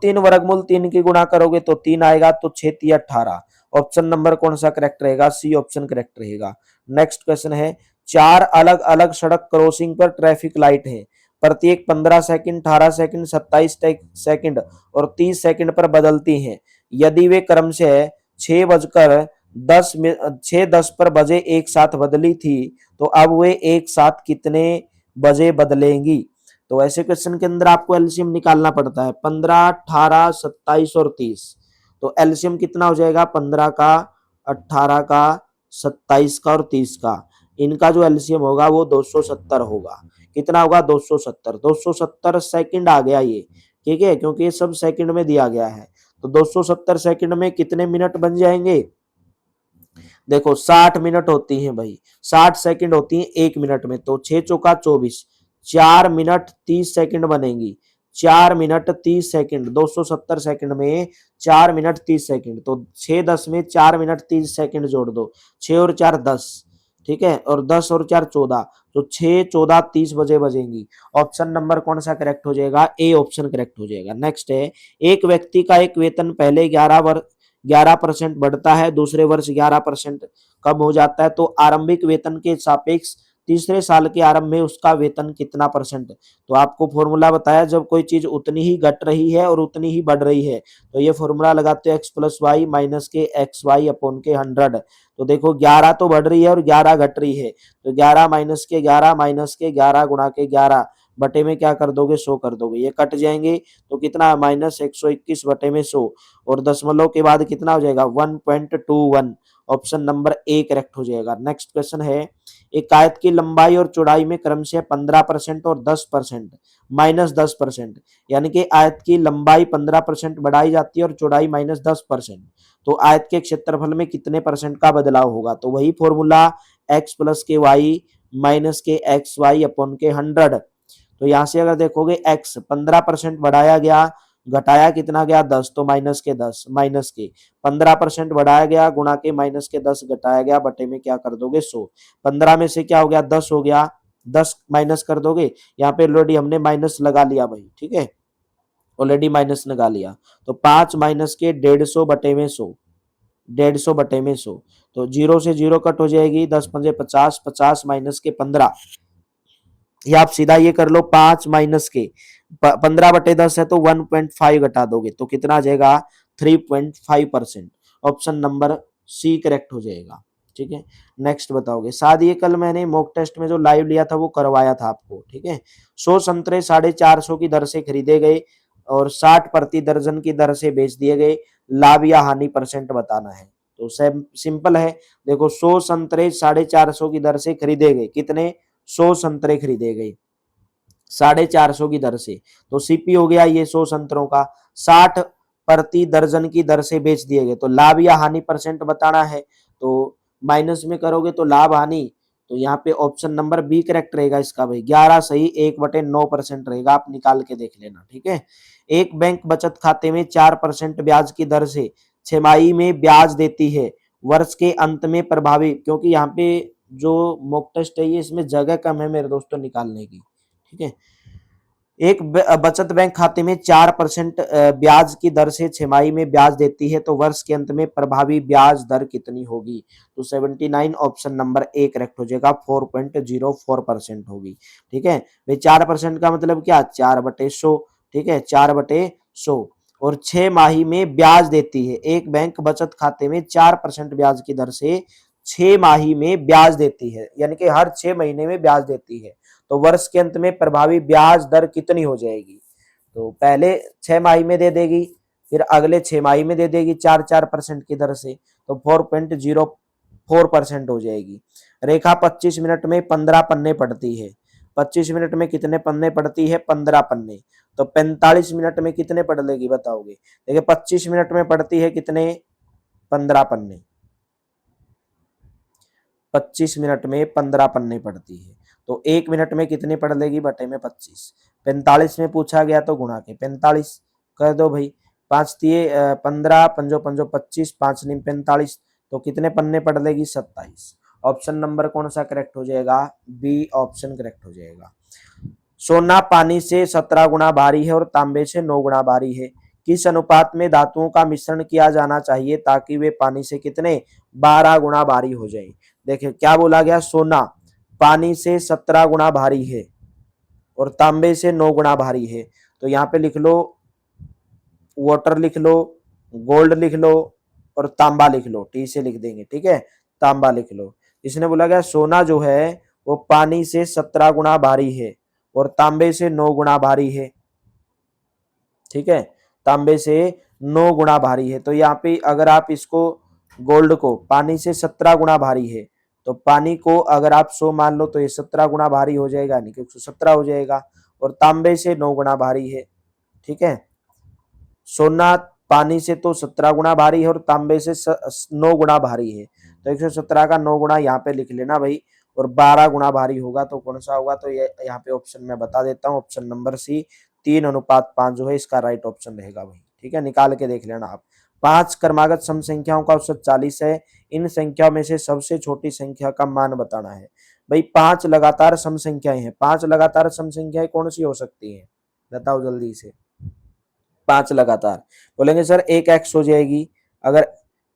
3 की गुणा करोगे तो 3 आएगा, तो 6 तिया 18। ऑप्शन नंबर कौन सा करेक्ट रहेगा? सी ऑप्शन करेक्ट रहेगा। नेक्स्ट क्वेश्चन है, 4 अलग अलग सड़क क्रॉसिंग पर ट्रैफिक लाइट है, प्रत्येक 15 सेकंड, 18 सेकंड, 27 सेकंड और 30 सेकंड पर बदलती हैं। यदि वे क्रमशः 6:10 पर बजे एक साथ बदली थी तो अब वे एक साथ कितने बजे बदलेंगी? तो ऐसे क्वेश्चन के अंदर आपको एलसीएम निकालना पड़ता है। 15, 18, 27 और 30। तो एलसीएम कितना हो जाएगा? 15 का, 18 का, 27 का और 30 का। इनका जो एलसीएम होगा वो 270 होगा। कितना होगा 270, 270 सेकंड आ गया ये, ठीक है, क्योंकि ये सब सेकंड में दिया गया है। तो 270 सेकंड में कितने मिनट बन जाएंगे, देखो 60 मिनट होती हैं भाई, 60 सेकंड होती हैं 1 मिनट में, तो 6 चौका 24, 4 मिनट 30 सेकंड बनेंगी, 4 मिनट 30 सेकंड, 270 सेकंड में 4 मिनट 30 सेकंड, तो 6 10 में 4 मिनट 30 सेकंड जोड़ दो, 6 और 4 10, ठीक है, और 10 और 4 14, तो 6 14 30 बजे बजेंगी। ऑप्शन नंबर कौन सा करेक्ट हो जाएगा, ए ऑप्शन करेक्ट हो जाएगा। नेक्स्ट है, एक व्यक्ति का एक वेतन पहले 11% बढ़ता है, दूसरे वर्ष 11% कम हो जाता है, तो आरंभिक वेतन के सापेक्ष तीसरे साल के आरंभ में उसका वेतन कितना परसेंट। तो आपको फॉर्मूला बताया, जब कोई चीज उतनी ही घट रही है और उतनी ही बढ़ रही है, तो ये फॉर्मूला लगाते हो एक्स प्लस वाई माइनस के एक्स वाई अपॉन के 100। तो देखो 11 तो बढ़ रही है और 11 घट रही है, तो 11 माइनस के 11 गुणा के 11 बटे में क्या कर दोगे, 100 कर दोगे, ये कट जाएंगे, तो कितना -121 बटे में 100, और दशमलव के बाद कितना हो जाएगा 1.21। ऑप्शन नंबर ए करेक्ट हो जाएगा। नेक्स्ट क्वेश्चन है, एक आयत की लंबाई और चौड़ाई में क्रमशः 15% और 10% -10%, यानी कि आयत की लंबाई 15% बढ़ाई जाती है और चौड़ाई -10%, तो आयत के क्षेत्रफल में कितने परसेंट का बदलाव होगा। तो वही फॉर्मूला x प्लस के वाई माइनस के एक्स वाई अपॉन के 100। तो यहां से अगर देखोगे x 15% बढ़ाया गया, घटाया कितना गया 10, तो माइनस के 10 माइनस के 15% बढ़ाया गया, गुणा के माइनस के 10 घटाया गया, बटे में क्या कर दोगे 100। 15 में से क्या हो गया 10 हो गया, 10 माइनस कर दोगे, यहाँ पे ऑलरेडी हमने माइनस लगा लिया भाई, ठीक है, ऑलरेडी माइनस लगा लिया, तो 5 माइनस के 150 बटे में 100, 150 बटे में 100, तो 0 से 0 कट हो जाएगी, 10 पंजे 50, 50 माइनस के 15, या आप सीधा ये कर लो 5 माइनस के 15 बटे 10 है, तो 1.5 घटा दोगे, तो कितना आ जाएगा 3.5%। ऑप्शन नंबर सी करेक्ट हो जाएगा, ठीक है। नेक्स्ट बताओगे, शायद ये कल मैंने मॉक टेस्ट में जो लाइव लिया था वो करवाया था आपको, ठीक है। 100 संतरे 450 की दर से खरीदे गए और 60 प्रति दर्जन की दर से बेच दिए गए, लाभ या हानि परसेंट बताना है। तो सिंपल है, देखो 100 संतरे 450 की दर से खरीदे गए, कितने 100 संतरे खरीदे गए 450 की दर से, तो सीपी हो गया ये 100 संतरों का, 60 प्रति दर्जन की दर से बेच दिए गए, तो लाभ या हानि परसेंट बताना है, तो माइनस में करोगे तो लाभ हानि, तो यहाँ पे ऑप्शन नंबर बी करेक्ट रहेगा इसका भाई, 11 सही 1/9% रहेगा, आप निकाल के देख लेना, ठीक है। एक बैंक बचत खाते में 4% ब्याज की दर से छमाही में ब्याज देती है, वर्ष के अंत में प्रभावी, क्योंकि यहाँ पे जो मॉक टेस्ट है ये इसमें जगह कम है मेरे दोस्तों निकालने की, ठीक है। एक बचत बैंक खाते में 4% ब्याज की दर से छमाही में ब्याज देती है, तो वर्ष के अंत में प्रभावी ब्याज दर कितनी होगी। तो 79 ऑप्शन नंबर ए करेक्ट हो जाएगा, 4.04% होगी, ठीक है भाई। 4% का मतलब क्या, 4/100, ठीक है, 4/100, और 6 माही में ब्याज देती है, एक बैंक बचत खाते में 4% ब्याज की दर से 6 माही में ब्याज देती है, यानी कि हर 6 महीने में ब्याज देती है, तो वर्ष के अंत में प्रभावी ब्याज दर कितनी हो जाएगी। तो पहले 6 माही में दे देगी, फिर अगले 6 माही में दे देगी 4% की दर से, तो 4.04% हो जाएगी। रेखा 25 मिनट में 15 पन्ने पढ़ती है, 25 मिनट में कितने पन्ने पढ़ती है 15 पन्ने, तो 45 मिनट में कितने पढ़ लेगी बताओगे। देखिए 25 मिनट में पढ़ती है कितने 15 पन्ने, 25 मिनट में 15 पन्ने पढ़ती है, तो 1 मिनट में कितने पढ़ लेगी बटे में 25, 45 में पूछा गया तो गुणा के 45 कर दो भाई, 5 तिये 15, पंजो पंजो 25, 5 नीम 45, तो कितने पन्ने पढ़ लेगी 27। ऑप्शन नंबर कौन सा करेक्ट हो जाएगा, बी ऑप्शन करेक्ट हो जाएगा। सोना पानी से 17 गुना भारी है और तांबे से 9 गुना भारी है, किस अनुपात में धातुओं का मिश्रण किया जाना चाहिए ताकि वे पानी से कितने 12 गुना भारी हो जाए। देखिए क्या बोला गया, सोना पानी से 17 गुना भारी है और तांबे से 9 गुना भारी है, तो यहाँ पे लिख लो वाटर लिख लो, गोल्ड लिख लो और तांबा लिख लो, टी से लिख देंगे, ठीक है, तांबा लिख लो। इसने बोला गया सोना जो है वो पानी से 17 गुना भारी है और तांबे से 9 गुना भारी है, ठीक है, तांबे से 9 गुना भारी है, तो यहाँ पे अगर आप इसको गोल्ड को पानी से 17 गुना भारी है तो पानी को अगर आप 100 मान लो तो ये 17 गुना भारी हो जाएगा, यानी कि 117 हो जाएगा। और तांबे से 9 गुना भारी है, ठीक है। सोना पानी से तो 17 गुना भारी है और तांबे से 9 गुना भारी है। तो 117 का 9 गुना यहाँ पे लिख लेना भाई, और 12 गुना भारी होगा तो कौन सा होगा, तो ये यहाँ पे ऑप्शन में बता देता हूँ, ऑप्शन नंबर सी 3:5 जो है इसका राइट ऑप्शन रहेगा भाई, ठीक है। निकाल के देख लेना आप। 5 क्रमागत सम संख्याओं का औसत 40 है, इन संख्याओं में से सबसे छोटी संख्या का मान बताना है। भाई 5 लगातार सम संख्याएं हैं, 5 लगातार सम संख्याएं कौन सी हो सकती हैं, बताओ जल्दी से। 5 लगातार, बोलेंगे सर एक एक्स हो जाएगी, अगर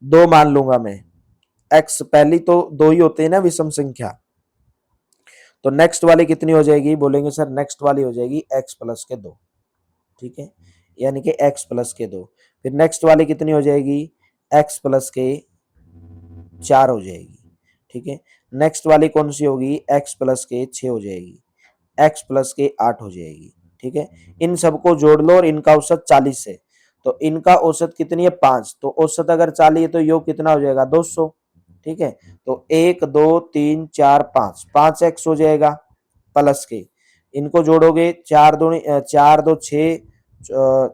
2 मान लूंगा मैं, एक्स पहली तो 2 ही होते हैं ना विषम संख्या, तो नेक्स्ट वाली कितनी हो जाएगी, बोलेंगे सर नेक्स्ट वाली हो जाएगी एक्स प्लस के 2, ठीक है, यानी कि एक्स प्लस के 2। फिर नेक्स्ट वाली कितनी हो जाएगी, एक्स प्लस के 4 हो जाएगी, ठीक है। नेक्स्ट वाली कौन सी होगी, एक्स प्लस के 6 हो जाएगी, एक्स प्लस के 8 हो जाएगी, ठीक है। इन सबको जोड़ लो और इनका औसत 40 है, तो इनका औसत कितनी है 5, तो औसत अगर 40 है तो योग कितना हो जाएगा 200, ठीक है। तो 1 2 3 4 5, 5 एक्स हो जाएगा प्लस के, इनको जोड़ोगे 4 2 6,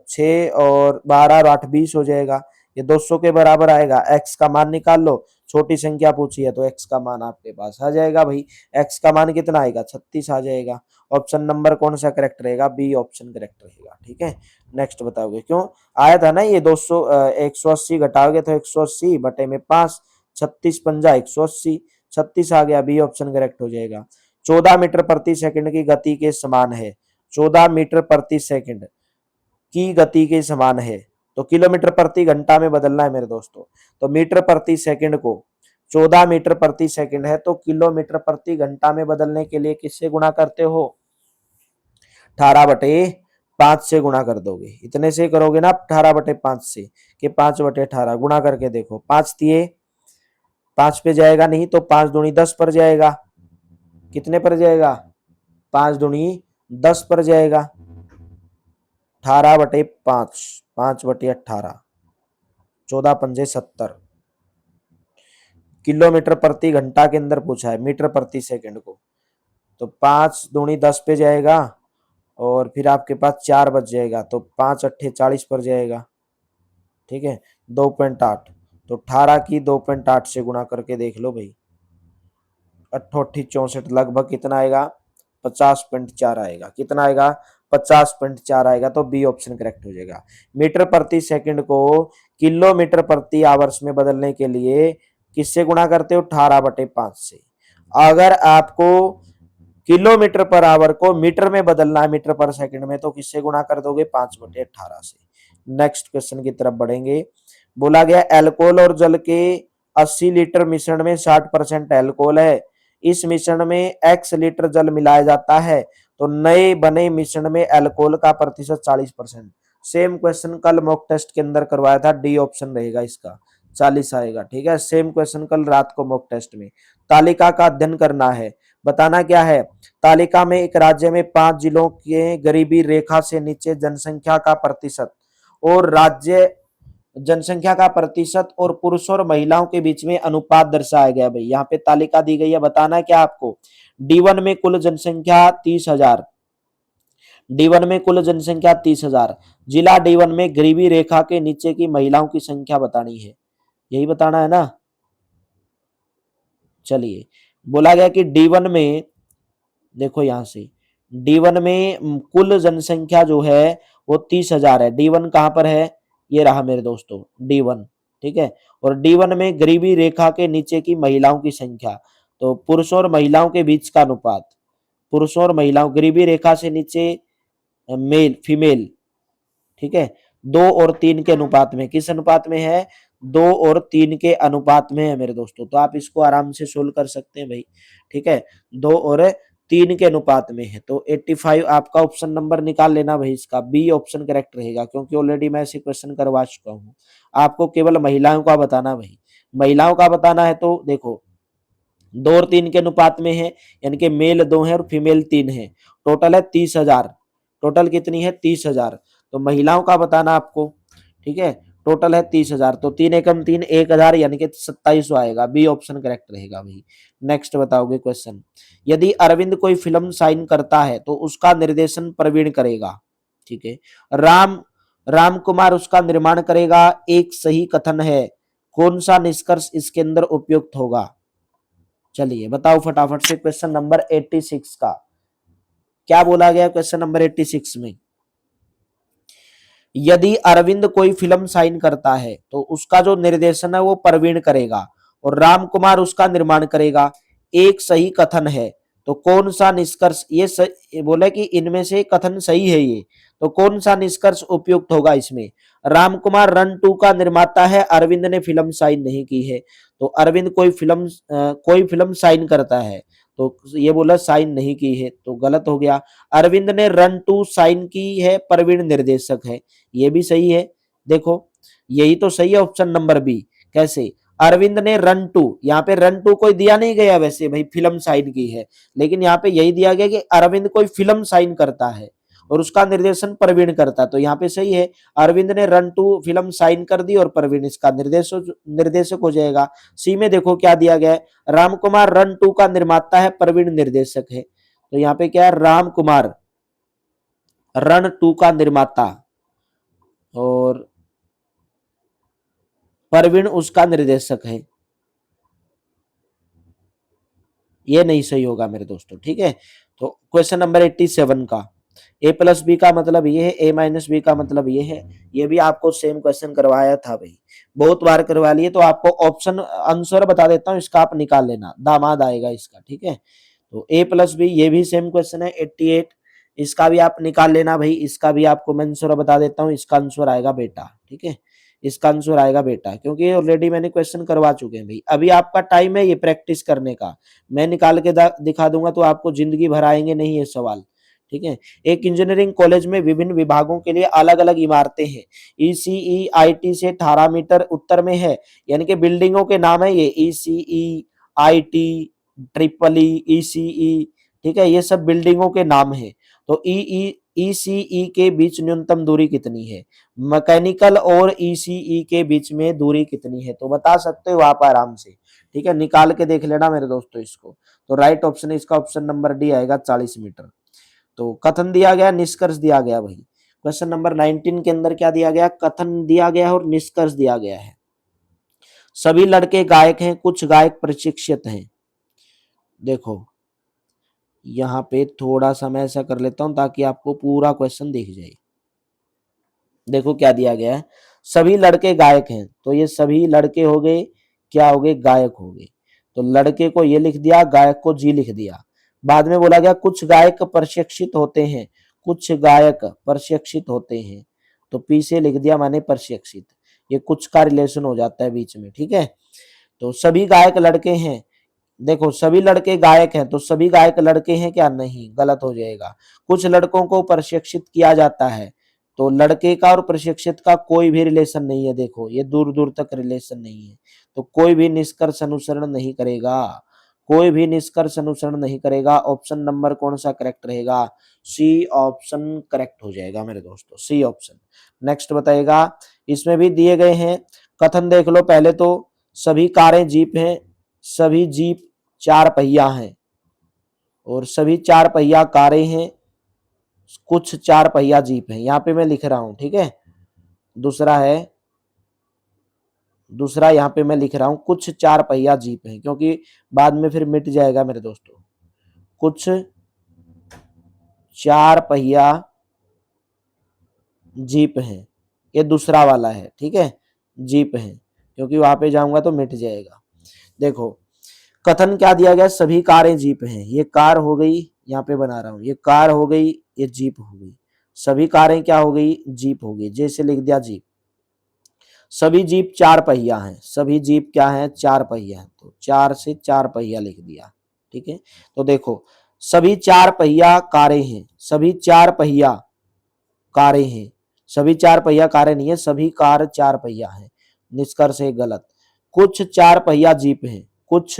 6 और 12 और 8 20 हो जाएगा, ये 200 के बराबर आएगा। एक्स का मान निकाल लो, छोटी संख्या पूछी है तो एक्स का मान आपके पास आ जाएगा भाई, एक्स का मान कितना आएगा 36 आ जाएगा। ऑप्शन नंबर कौन सा करेक्ट रहेगा, बी ऑप्शन करेक्ट रहेगा, ठीक है। नेक्स्ट बताओगे, क्यों आया था ना ये 200 180 घटाओगे तो 180 बटे में 5, 36 पंजा 180, 36 आ गया, बी ऑप्शन करेक्ट हो जाएगा। 14 मीटर प्रति सेकंड की गति के समान है, 14 मीटर प्रति सेकंड की गति के समान है, तो किलोमीटर प्रति घंटा में बदलना है मेरे दोस्तों। तो मीटर प्रति सेकंड को 14 मीटर प्रति सेकंड है, तो किलोमीटर प्रति घंटा में बदलने के लिए किससे गुणा करते हो, 18/5 से गुणा कर दोगे। इतने से करोगे ना 18/5 से, कि 5/18 गुणा करके देखो, 5 दिए 5 पे जाएगा नहीं तो 5 दूनी 10 पर जाएगा, कितने पर जाएगा 5 दूनी 10 पर जाएगा, 18/5, 5/18, 14 पंजे 70 किलोमीटर प्रति घंटा के अंदर पूछा है, मीटर प्रति सेकंड को, तो 5 दूनी 10 पे जाएगा और फिर आपके पास 4 बच जाएगा, तो 5 अट्ठे 40 पर जाएगा, ठीक है। 2.8, तो 18 की 2.8 से गुणा करके देख लो भाई, 8×8 = 64, लगभग कितना आएगा 50.4 आएगा, कितना आएगा 50.4 आएगा, तो बी ऑप्शन करेक्ट हो जाएगा। मीटर प्रति सेकंड को किलोमीटर प्रति आवर्स में बदलने के लिए किससे गुणा करते हो, 18/5 से। अगर आपको किलोमीटर पर आवर को मीटर में बदलना है, मीटर पर सेकंड में, तो किससे गुणा कर दोगे 5/18 से। नेक्स्ट क्वेश्चन की तरफ बढ़ेंगे। बोला गया एल्कोहल और जल के 80 लीटर मिश्रण में 60% एल्कोहल है, इस मिश्रण में x लीटर जल मिलाया जाता है, तो नए बने मिश्रण में एल्कोहल का प्रतिशत 40%। सेम क्वेश्चन कल मॉक टेस्ट के अंदर करवाया था, डी ऑप्शन रहेगा इसका, 40 आएगा, ठीक है। सेम क्वेश्चन कल रात को मॉक टेस्ट में। तालिका का अध्ययन करना है, बताना क्या है, तालिका में एक राज्य में 5 जिलों के गरीबी रेखा से नीचे जनसंख्या का प्रतिशत और राज्य जनसंख्या का प्रतिशत और पुरुषों और महिलाओं के बीच में अनुपात दर्शाया गया। भाई यहाँ पे तालिका दी गई है, बताना क्या आपको, D1 में कुल जनसंख्या 30,000, D1 में कुल जनसंख्या 30,000, जिला D1 में गरीबी रेखा के नीचे की महिलाओं की संख्या बतानी है, यही बताना है ना। चलिए, बोला गया कि D1 में, देखो यहां से D1 में कुल जनसंख्या जो है वो 30,000 है। D1 कहां पर है, ये रहा मेरे दोस्तों D1, ठीक है। और D1 में गरीबी रेखा के नीचे की महिलाओं की संख्या, तो पुरुषों और महिलाओं के बीच का अनुपात, पुरुषों और महिलाओं गरीबी रेखा से नीचे मेल फीमेल, ठीक है, 2 और 3 के अनुपात में, किस अनुपात में है, 2 और 3 के अनुपात में है मेरे दोस्तों। तो आप इसको आराम से सोल्व कर सकते हैं भाई, ठीक है, 2 और 3 के अनुपात में है, तो 85 आपका ऑप्शन नंबर निकाल लेना भाई, इसका बी ऑप्शन करेक्ट रहेगा, क्योंकि ऑलरेडी मैं ऐसे क्वेश्चन करवा चुका हूँ। आपको केवल महिलाओं का बताना भाई, महिलाओं का बताना है, तो देखो 2 और 3 के अनुपात में है, यानी कि मेल 2 है और फीमेल 3 है, टोटल है 30,000, टोटल कितनी है 30,000। तो महिलाओं का बताना आपको, ठीक है, टोटल है 30,000, तो 3 एकम 3, 1,000 यानी कि 2700 आएगा। बी ऑप्शन करेक्ट रहेगा भाई। नेक्स्ट बताओगे क्वेश्चन, यदि अरविंद कोई फिल्म साइन करता है तो उसका निर्देशन प्रवीण करेगा, ठीक है। राम राम कुमार उसका निर्माण करेगा, एक सही कथन है। कौन सा निष्कर्ष इसके अंदर उपयुक्त होगा? चलिए बताओ फटाफट से क्वेश्चन नंबर 86 का क्या बोला गया। क्वेश्चन नंबर 86 में, यदि अरविंद कोई फिल्म साइन करता है तो उसका जो निर्देशन है वो प्रवीण करेगा और राम कुमार उसका निर्माण करेगा, एक सही कथन है। तो कौन सा निष्कर्ष ये बोले कि इनमें से कथन सही है ये, तो कौन सा निष्कर्ष उपयुक्त होगा इसमें? राम कुमार रन 2 का निर्माता है, अरविंद ने फिल्म साइन नहीं की है। तो अरविंद कोई फिल्म साइन करता है, तो ये बोला साइन नहीं की है, तो गलत हो गया। अरविंद ने रन 2 साइन की है, प्रवीण निर्देशक है, ये भी सही है। देखो यही तो सही है ऑप्शन नंबर बी। कैसे? अरविंद ने रन 2, यहाँ पे रन 2 कोई दिया नहीं गया वैसे भाई, फिल्म साइन की है, लेकिन यहाँ पे यही दिया गया कि अरविंद कोई फिल्म साइन करता है और उसका निर्देशन प्रवीण करता है, तो यहाँ पे सही है। अरविंद ने रन 2 फिल्म साइन कर दी और प्रवीण इसका निर्देशक हो जाएगा। सी में देखो क्या दिया गया है, राम कुमार रन 2 का निर्माता है, प्रवीण निर्देशक है। तो यहाँ पे क्या है, राम कुमार रन 2 का निर्माता और प्रवीण उसका निर्देशक है। ये नहीं सही होगा मेरे दोस्तों, ठीक है। तो क्वेश्चन नंबर 87 का, ए प्लस बी का मतलब ये है, ए माइनस बी का मतलब ये है। ये भी आपको सेम क्वेश्चन करवाया था भाई, बहुत बार करवा लिए, तो आपको ऑप्शन आंसर बता देता हूँ, इसका आप निकाल लेना, दामाद आएगा इसका, ठीक है। तो ए प्लस बी ये भी सेम क्वेश्चन है 88, इसका भी आप निकाल लेना भाई, इसका भी आपको मैं आंसर बता देता हूँ, इसका आंसर आएगा बेटा, ठीक है। इसका आंसर आएगा बेटा, क्योंकि ऑलरेडी मैंने क्वेश्चन करवा चुके हैं भाई। अभी आपका टाइम है ये प्रैक्टिस करने का, मैं निकाल के दिखा दूंगा तो आपको जिंदगी भर आएंगे नहीं ये सवाल, ठीक है। एक इंजीनियरिंग कॉलेज में विभिन्न विभागों के लिए अलग अलग इमारतें हैं। ईसीई आईटी से 18 मीटर उत्तर में है, यानी कि बिल्डिंगों के नाम है ये, ईसीई, आईटी, ट्रिपल ईसीई, ठीक है, ये सब बिल्डिंगों के नाम है। तो ईसीई के बीच न्यूनतम दूरी कितनी है? मैकेनिकल और ईसीई के बीच में दूरी कितनी है? तो बता सकते हो आप आराम से, ठीक है, निकाल के देख लेना मेरे दोस्तों इसको। तो राइट ऑप्शन है इसका, ऑप्शन नंबर डी आएगा 40 मीटर। तो कथन दिया गया, निष्कर्ष दिया गया भाई। क्वेश्चन नंबर 19 के अंदर क्या दिया गया? कथन दिया गया और निष्कर्ष दिया गया है। सभी लड़के गायक हैं, कुछ गायक प्रशिक्षित हैं। देखो यहाँ पे थोड़ा सा मैं ऐसा कर लेता हूं ताकि आपको पूरा क्वेश्चन दिख जाए। देखो क्या दिया गया है, सभी लड़के गायक हैं, तो ये सभी लड़के हो गए, क्या हो गए? गायक हो गए। तो लड़के को ये लिख दिया, गायक को जी लिख दिया। बाद में बोला गया कुछ गायक प्रशिक्षित होते हैं, कुछ गायक प्रशिक्षित होते हैं, तो पी से लिख दिया मैंने प्रशिक्षित, ये कुछ का रिलेशन हो जाता है बीच में, ठीक है। तो सभी गायक लड़के हैं, देखो सभी लड़के गायक हैं, तो सभी गायक लड़के हैं क्या? नहीं, गलत हो जाएगा। कुछ लड़कों को प्रशिक्षित किया जाता है, तो लड़के का और प्रशिक्षित का कोई भी रिलेशन नहीं है। देखो ये दूर दूर तक रिलेशन नहीं है, तो कोई भी निष्कर्ष अनुसरण नहीं करेगा, कोई भी निष्कर्ष अनुसरण नहीं करेगा। ऑप्शन नंबर कौन सा करेक्ट रहेगा? सी ऑप्शन करेक्ट हो जाएगा मेरे दोस्तों, सी ऑप्शन। नेक्स्ट बताएगा, इसमें भी दिए गए हैं कथन, देख लो पहले तो। सभी कारें जीप हैं, सभी जीप 4 पहिया हैं, और सभी 4 पहिया कारें हैं, कुछ 4 पहिया जीप हैं, यहाँ पे मैं लिख रहा हूं, ठीक है। दूसरा है, दूसरा यहाँ पे मैं लिख रहा हूं कुछ 4 पहिया जीप हैं, क्योंकि बाद में फिर मिट जाएगा मेरे दोस्तों। कुछ 4 पहिया जीप हैं, ये दूसरा वाला है, ठीक है, जीप है, क्योंकि वहां पे जाऊंगा तो मिट जाएगा। देखो कथन क्या दिया गया, सभी कारें जीप हैं, ये कार हो गई, यहाँ पे बना रहा हूं, ये कार हो गई, ये जीप हो गई, सभी कारें क्या हो गई? जीप हो गई, जैसे लिख दिया जीप। सभी जीप 4 पहिया हैं, सभी जीप क्या है? 4 पहिया है, तो 4 से 4 पहिया लिख दिया, ठीक है। तो देखो सभी 4 पहिया कारें हैं, सभी 4 पहिया कारें हैं, सभी 4 पहिया कारें नहीं है, सभी कार 4 पहिया है, निष्कर्ष है गलत। कुछ 4 पहिया जीप हैं, कुछ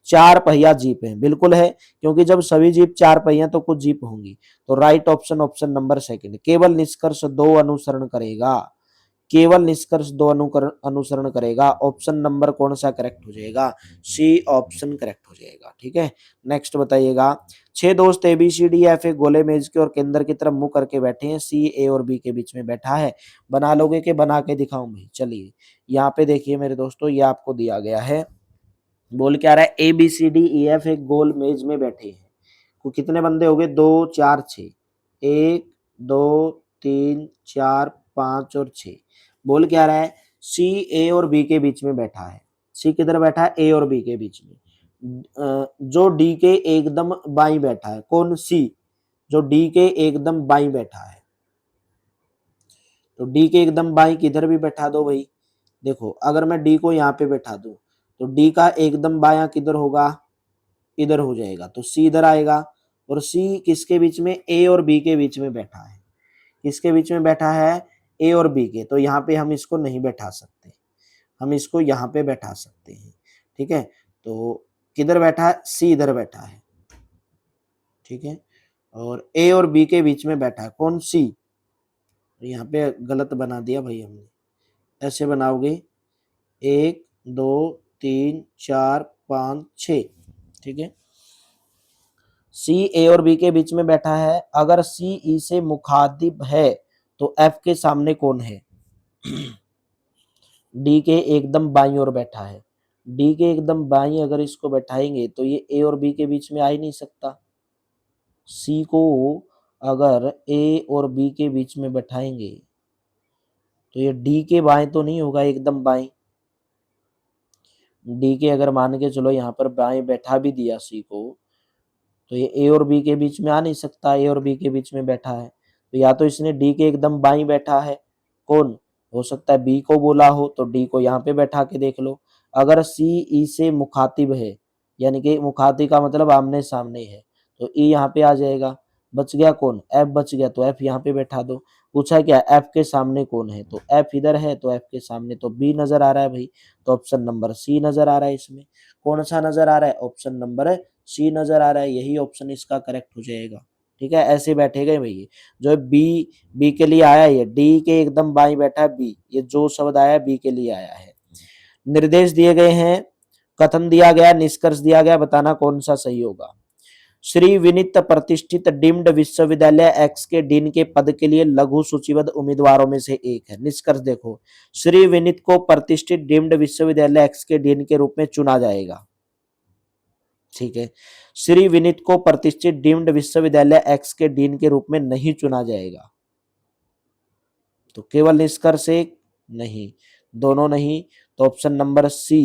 4 पहिया जीप हैं, बिल्कुल है, क्योंकि जब सभी जीप 4 पहिया तो कुछ जीप होंगी। तो right option, option number second, केवल निष्कर्ष 2 अनुसरण करेगा, केवल निष्कर्ष दो अनुसरण करेगा। ऑप्शन नंबर कौन सा करेक्ट हो जाएगा? सी ऑप्शन करेक्ट हो जाएगा। ठीक है, नेक्स्ट बताइएगा। 6 दोस्त ABCDF एक गोले मेज के और केंद्र की तरफ मुंह करके बैठे हैं। C A और B के बीच में बैठा है। बना लोगे कि बना के दिखाऊं भाई? चलिए यहाँ पे देखिए मेरे दोस्तों, ये आपको दिया गया है। बोल क्या रहा है? ABCDEF एक गोल मेज में बैठे हैं। तो कितने बंदे हो गए? 2 4 6। 1 2 3 4 5 और 6। बोल क्या रहा है? C A और B के बीच में बैठा है। C किधर बैठा है? A और B के बीच में। जो D के एकदम बाई बैठा है। कौन? C। जो D के एकदम बाई बैठा है। तो D के एकदम बाई किधर भी बैठा दो भाई। देखो अगर मैं D को यहाँ पे बैठा दूं तो D का एकदम बायां किधर होगा? इधर हो जाएगा। तो C इधर आएगा। और C किसके बीच में? A और B के बीच में बैठा है। किसके बीच में बैठा है? A और B के। तो यहाँ पे हम इसको नहीं बैठा सकते, हम इसको यहाँ पे बैठा सकते हैं। ठीक है, तो किधर बैठा है? C इधर बैठा है। ठीक है, और A और B के बीच में बैठा है। कौन? C। यहाँ पे गलत बना दिया भाई हमने, ऐसे बनाओगे 1 2 3 4 5 6। ठीक है, C A और B के बीच में बैठा है। अगर C E से मुखातिब है तो F के सामने कौन है? D के एकदम बाईं ओर बैठा है। D के एकदम बाईं अगर इसको बैठाएंगे तो ये A और B के बीच में आ ही नहीं सकता। C को अगर A और B के बीच में बैठाएंगे तो ये D के बाएं तो नहीं होगा, एकदम बाएं। D के अगर मान के चलो यहाँ पर बाएं बैठा भी दिया C को, तो ये A और B के बीच में आ नहीं सकता। A और B के बीच में बैठा है तो या तो इसने D के एकदम बाईं बैठा है। कौन? हो सकता है B को बोला हो, तो D को यहाँ पे बैठा के देख लो। अगर C E से मुखातिब है, यानी कि मुखातिब का मतलब आमने सामने है, तो E यहाँ पे आ जाएगा। बच गया कौन? F बच गया, तो F यहाँ पे बैठा दो। पूछा क्या? F के सामने कौन है? तो F इधर है, तो F के सामने तो B नजर आ रहा है भाई। तो ऑप्शन नंबर C नजर आ रहा है इसमें। कौन सा नजर आ रहा है? ऑप्शन नंबर C नजर आ रहा है। यही ऑप्शन इसका करेक्ट हो जाएगा। ठीक है, ऐसे बैठेगा भाई। जो बी के लिए आया है, D के एकदम बाईं बैठा है B। ये जो शब्द आया B के लिए आया है। निर्देश दिए गए हैं, कथन दिया गया, निष्कर्ष दिया गया, बताना कौन सा सही होगा। श्री विनीत प्रतिष्ठित डीम्ड विश्वविद्यालय एक्स के डीन के पद के लिए लघु सूचीबद्ध उम्मीदवारों में से एक है। निष्कर्ष देखो, श्री विनीत को प्रतिष्ठित डीम्ड विश्वविद्यालय एक्स के डीन के रूप में चुना जाएगा। ठीक है, श्री विनीत को प्रतिष्ठित डीम्ड विश्वविद्यालय एक्स के डीन के रूप में नहीं चुना जाएगा। तो केवल निष्कर्ष एक? नहीं, दोनों नहीं। तो ऑप्शन नंबर C,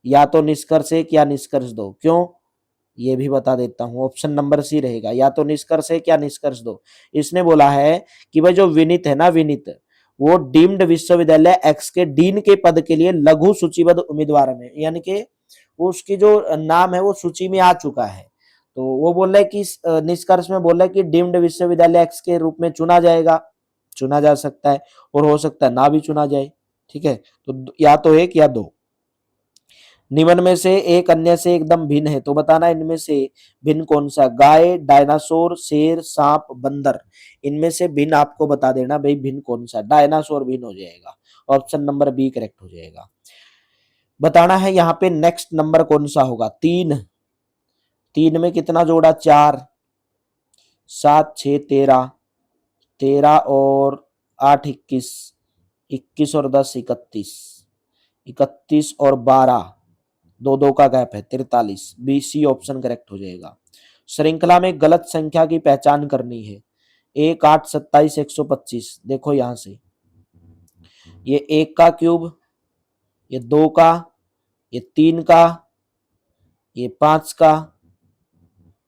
या तो निष्कर्ष एक या निष्कर्ष दो। क्यों? ये भी बता देता हूं। ऑप्शन नंबर C रहेगा, या तो निष्कर्ष एक या निष्कर्ष दो। इसने बोला है कि भाई जो विनीत है ना, विनीत, वो डीम्ड विश्वविद्यालय एक्स के डीन के पद के लिए लघु सूचीबद्ध उम्मीदवार में, यानी कि उसकी जो नाम है वो सूची में आ चुका है। तो वो बोल रहा है कि निष्कर्ष में बोल रहा है कि डीम्ड विश्वविद्यालय एक्स के रूप में चुना जाएगा, चुना जा सकता है, और हो सकता है ना भी चुना जाए। ठीक है, तो या तो एक या दो। निम्न में से एक अन्य से एकदम भिन्न है, तो बताना इनमें से भिन्न कौन सा? गाय, डायनासोर, शेर, सांप, बंदर। इनमें से भिन्न आपको बता देना भाई, भिन्न कौन सा? डायनासोर भिन्न हो जाएगा। ऑप्शन नंबर B करेक्ट हो जाएगा। बताना है यहाँ पे नेक्स्ट नंबर कौन सा होगा? 3। 3 में कितना जोड़ा? 4। 7 6 13। 13 और 8 21। 21 और 10 31। 31 और 12, दो दो का गैप है, 43। BC ऑप्शन करेक्ट हो जाएगा। श्रृंखला में गलत संख्या की पहचान करनी है। 1 8 27 125। देखो यहां से, ये 1 का क्यूब, ये 2 का, ये 3 का, ये 5 का।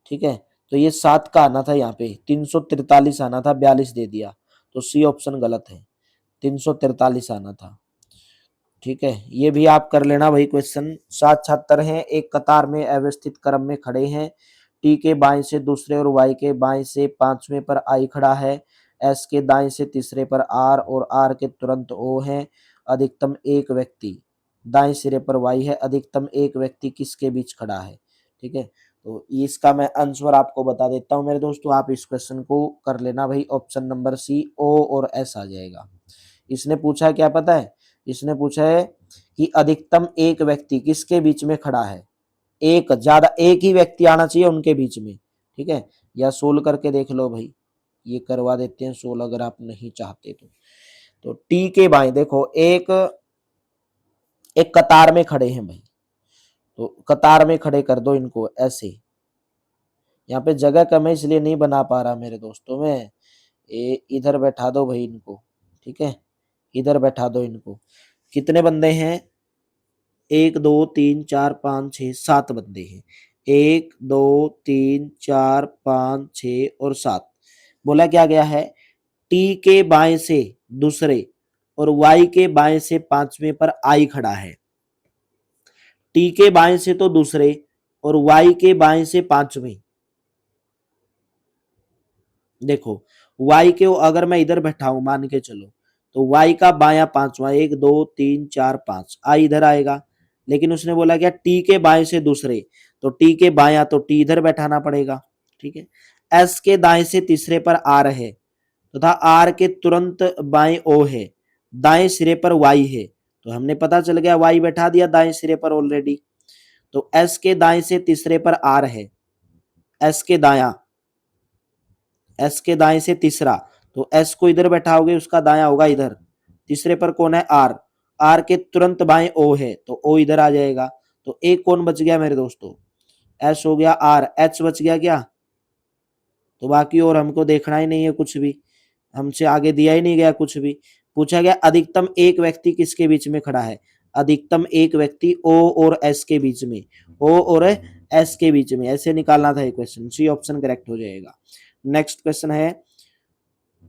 ठीक है, तो ये 7 का आना था, यहाँ पे 343 आना था, 42 दे दिया। तो C ऑप्शन गलत है, 343 आना था। ठीक है, ये भी आप कर लेना भाई। क्वेश्चन 7 छात्र हैं, एक कतार में अव्यवस्थित क्रम में खड़े हैं। T के बाएं से दूसरे और Y के बाएं से पांचवें पर I खड़ा है। S के दाएं से तीसरे पर R और R के तुरंत O है। अधिकतम एक व्यक्ति दाएं सिरे पर Y है। अधिकतम एक व्यक्ति किसके बीच खड़ा है? ठीक है, तो इसका मैं आंसर आपको बता देता हूं मेरे दोस्तों, आप इस क्वेश्चन को कर लेना भाई। ऑप्शन नंबर C O और S आ जाएगा। इसने पूछा क्या पता है, इसने पूछा है कि अधिकतम एक व्यक्ति किसके बीच में खड़ा है, एक ज्यादा एक ही व्यक्ति आना चाहिए उनके बीच में, ठीक है। या सोल्व करके देख लो भाई, ये करवा देते हैं सोल्व अगर आप नहीं चाहते तो टी के बाएं देखो एक एक कतार में खड़े हैं भाई, तो कतार में खड़े कर दो इनको ऐसे। यहाँ पे जगह कम है इसलिए नहीं बना पा रहा मेरे दोस्तों में, इधर बैठा दो भाई इनको, ठीक है, इधर बैठा दो इनको। कितने बंदे हैं, 1 2 3 4 5 6 7 बंदे हैं, 1 2 3 4 5 6 और 7। बोला क्या गया है, टी के बाएं से दूसरे और वाई के बाएं से पांचवें पर आई खड़ा है। टी के बाएं से तो दूसरे और वाई के बाएं से पांचवें। देखो y के अगर मैं इधर बैठा हूं मान के चलो, तो y का बायां पांचवा 1 2 3 4 5 आई इधर आएगा, लेकिन उसने बोला क्या t के बाएं से दूसरे, तो t के बायां तो t इधर बैठाना पड़ेगा, ठीक है। s के दाएं से तीसरे पर r है तथा r के तुरंत बाएं o है, दाएं सिरे पर y है, तो हमने पता चल गया y बैठा दिया दाएं सिरे पर ऑलरेडी। तो s के दाएं से तीसरे पर r है, s के दाया, एस के दाएं से तीसरा, तो एस को इधर बैठाओगे उसका दाया होगा इधर, तीसरे पर कौन है आर, आर के तुरंत बाएं ओ है तो ओ इधर आ जाएगा। तो एक कौन बच गया मेरे दोस्तों, एस हो गया, आर एच बच गया क्या, तो बाकी और हमको देखना ही नहीं है कुछ भी, हमसे आगे दिया ही नहीं गया कुछ भी। पूछा गया अधिकतम एक व्यक्ति किसके बीच में खड़ा है, अधिकतम एक व्यक्ति ओ और एस के बीच में, ओ और एस के बीच में, ऐसे निकालना था ये क्वेश्चन, सी ऑप्शन करेक्ट हो जाएगा। नेक्स्ट क्वेश्चन है,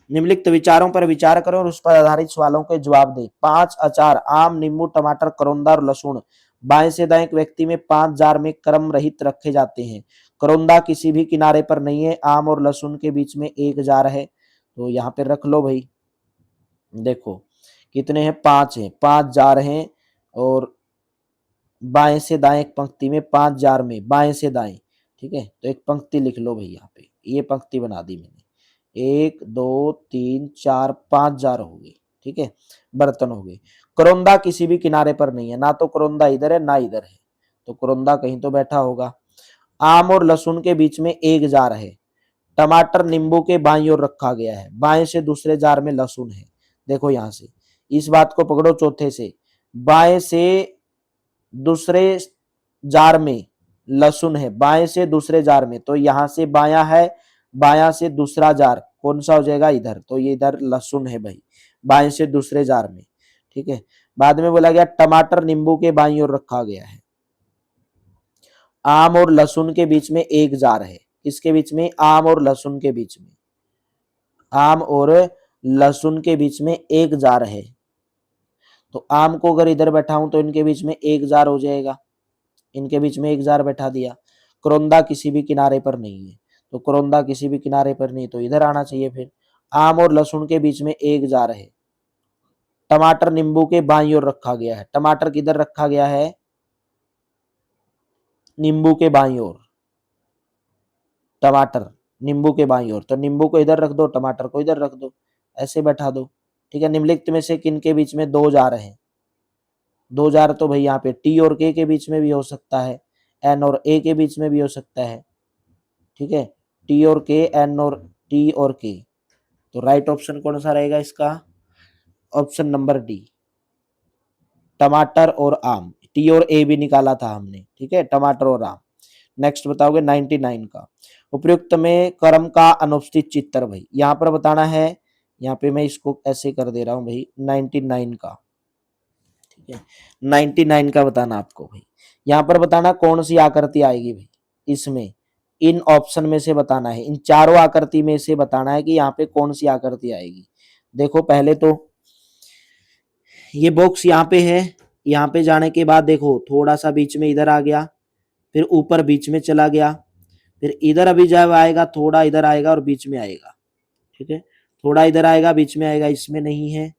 निम्नलिखित विचारों पर विचार करो और उस पर आधारित सवालों के जवाब दें। 5 अचार आम, नींबू, टमाटर, करौंदा और लहसुन बाएं से दाएं एक व्यक्ति में 5 जार में क्रम रहित रखे जाते हैं। करौंदा किसी भी किनारे पर नहीं है, आम और लहसुन के बीच में एक जार है, तो यहाँ पे रख लो भाई। देखो कितने हैं, 5 हैं, 5 जार हैं और बाएं से दाएं एक पंक्ति में 5 जार में बाएं से दाएं, ठीक है। तो एक पंक्ति लिख लो भाई, यहाँ पे ये पंक्ति बना दी मैंने, 1 2 3 4 5 जार हो गए, ठीक है, बर्तन हो गए। करौंदा किसी भी किनारे पर नहीं है, ना तो करौंदा इधर है ना इधर है, तो करौंदा कहीं तो बैठा होगा। आम और लहसुन के बीच में एक जार है, टमाटर नींबू के बाईं ओर रखा गया है, बाएं से दूसरे जार में लहसुन है। देखो यहां से इस बात को पकड़ो चौथे से, बाएं से दूसरे जार में लहसुन है, बाएं से दूसरे जार में, तो यहां से बायां है, बायां से दूसरा जार कौन सा हो जाएगा इधर, तो ये इधर लहसुन है भाई, बाएं से दूसरे जार में, ठीक है। बाद में बोला गया टमाटर नींबू के बाईं ओर रखा गया है, आम और लहसुन के बीच में एक जार है, किसके बीच में, आम और लहसुन के बीच में, आम और लहसुन के बीच में एक जार है। तो आम को अगर इधर बैठाऊं तो इनके बीच में एक जार हो जाएगा, इनके बीच में एक जार बैठा दिया। करौंदा किसी भी किनारे पर नहीं है, तो करौंदा किसी भी किनारे पर नहीं, तो इधर आना चाहिए फिर। आम और लहसुन के बीच में एक जार है, टमाटर नींबू के बाईं ओर रखा गया है, टमाटर किधर रखा गया है, नींबू के बाईं ओर, टमाटर नींबू के बाईं ओर, तो नींबू को इधर रख दो, टमाटर को इधर रख दो, ऐसे बैठा दो, ठीक है। निम्नलिखित में से किन के बीच में दो जार है, दो जार तो भाई यहाँ पे टी और के बीच में भी हो सकता है, एन और ए के बीच में भी हो सकता है, ठीक है, टी और के, एन और टी और के। तो राइट ऑप्शन कौन सा रहेगा इसका, ऑप्शन नंबर डी, टमाटर और आम, टी और ए भी निकाला था हमने, ठीक है, टमाटर और आम। नेक्स्ट बताओगे 99 का, उपयुक्त में कर्म का अनुपस्थित चित्र भाई, यहाँ पर बताना है, यहाँ पे मैं इसको ऐसे कर दे रहा हूँ भाई 99 का, ठीक है, 99 का बताना आपको भाई। यहाँ पर बताना कौन सी आकृति आएगी भाई, इसमें इन ऑप्शन में से बताना है, इन चारों आकृति में से बताना है कि यहाँ पे कौन सी आकृति आएगी। देखो पहले तो ये बॉक्स यहाँ पे है, यहाँ पे जाने के बाद देखो थोड़ा सा बीच में इधर आ गया, फिर ऊपर बीच में चला गया, फिर इधर अभी जब आएगा थोड़ा इधर आएगा और बीच में आएगा, ठीक है, थोड़ा इधर आएगा बीच में आएगा, इसमें नहीं है,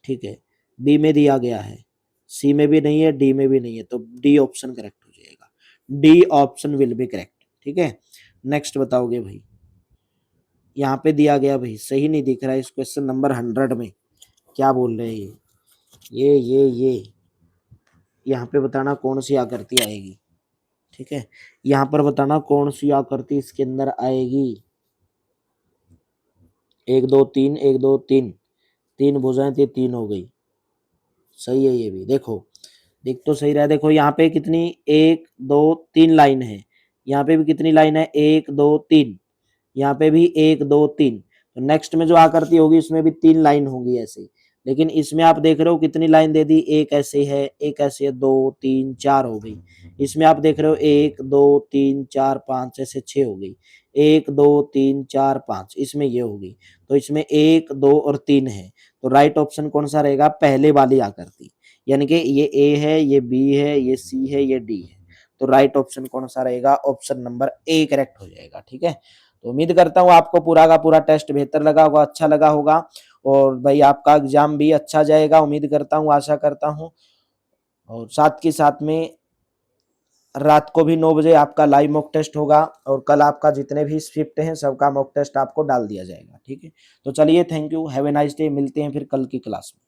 ठीक है, बी में दिया गया है, सी में भी नहीं है, डी में भी नहीं है, तो डी ऑप्शन करेक्ट हो जाएगा, D option will be correct, ठीक है। नेक्स्ट बताओगे भाई, यहाँ पे दिया गया भाई सही नहीं दिख रहा है इस क्वेश्चन नंबर 100 में, क्या बोल रहे हैं ये यहाँ पे बताना कौन सी आकृति आएगी, ठीक है। यहाँ पर बताना कौन सी आकृति इसके अंदर आएगी। 1 2 3 1 2 3 3 भुजाएं थी, 3 हो गई, सही है ये भी। देखो देख तो सही रहा है। देखो यहाँ पे कितनी 1 2 3 लाइन है, यहाँ पे भी कितनी लाइन है 1 2 3, यहाँ पे भी 1 2 3। तो नेक्स्ट में जो आकृति होगी इसमें भी 3 लाइन होंगी ऐसे, लेकिन इसमें आप देख रहे हो कितनी लाइन दे दी, एक ऐसे है, एक ऐसे है, 2 3 4 हो गई। इसमें आप देख रहे हो 1 2 3 4 5 ऐसे 6 हो गई, 1 2 3 4 5, इसमें ये होगी। तो इसमें 1 2 और 3 है, तो राइट ऑप्शन कौन सा रहेगा, पहले वाली आकृति, यानी कि ये ए है, ये बी है, ये सी है, ये डी है। तो राइट ऑप्शन कौन सा रहेगा, ऑप्शन नंबर ए करेक्ट हो जाएगा, ठीक है। तो उम्मीद करता हूँ आपको पूरा का पूरा टेस्ट बेहतर लगा होगा, अच्छा लगा होगा, और भाई आपका एग्जाम भी अच्छा जाएगा, उम्मीद करता हूँ, आशा करता हूँ। और साथ के साथ में रात को भी 9 बजे आपका लाइव मॉक टेस्ट होगा, और कल आपका जितने भी शिफ्ट हैं सबका मॉक टेस्ट आपको डाल दिया जाएगा, ठीक है। तो चलिए, thank you, have a nice day, मिलते हैं फिर कल की क्लास में।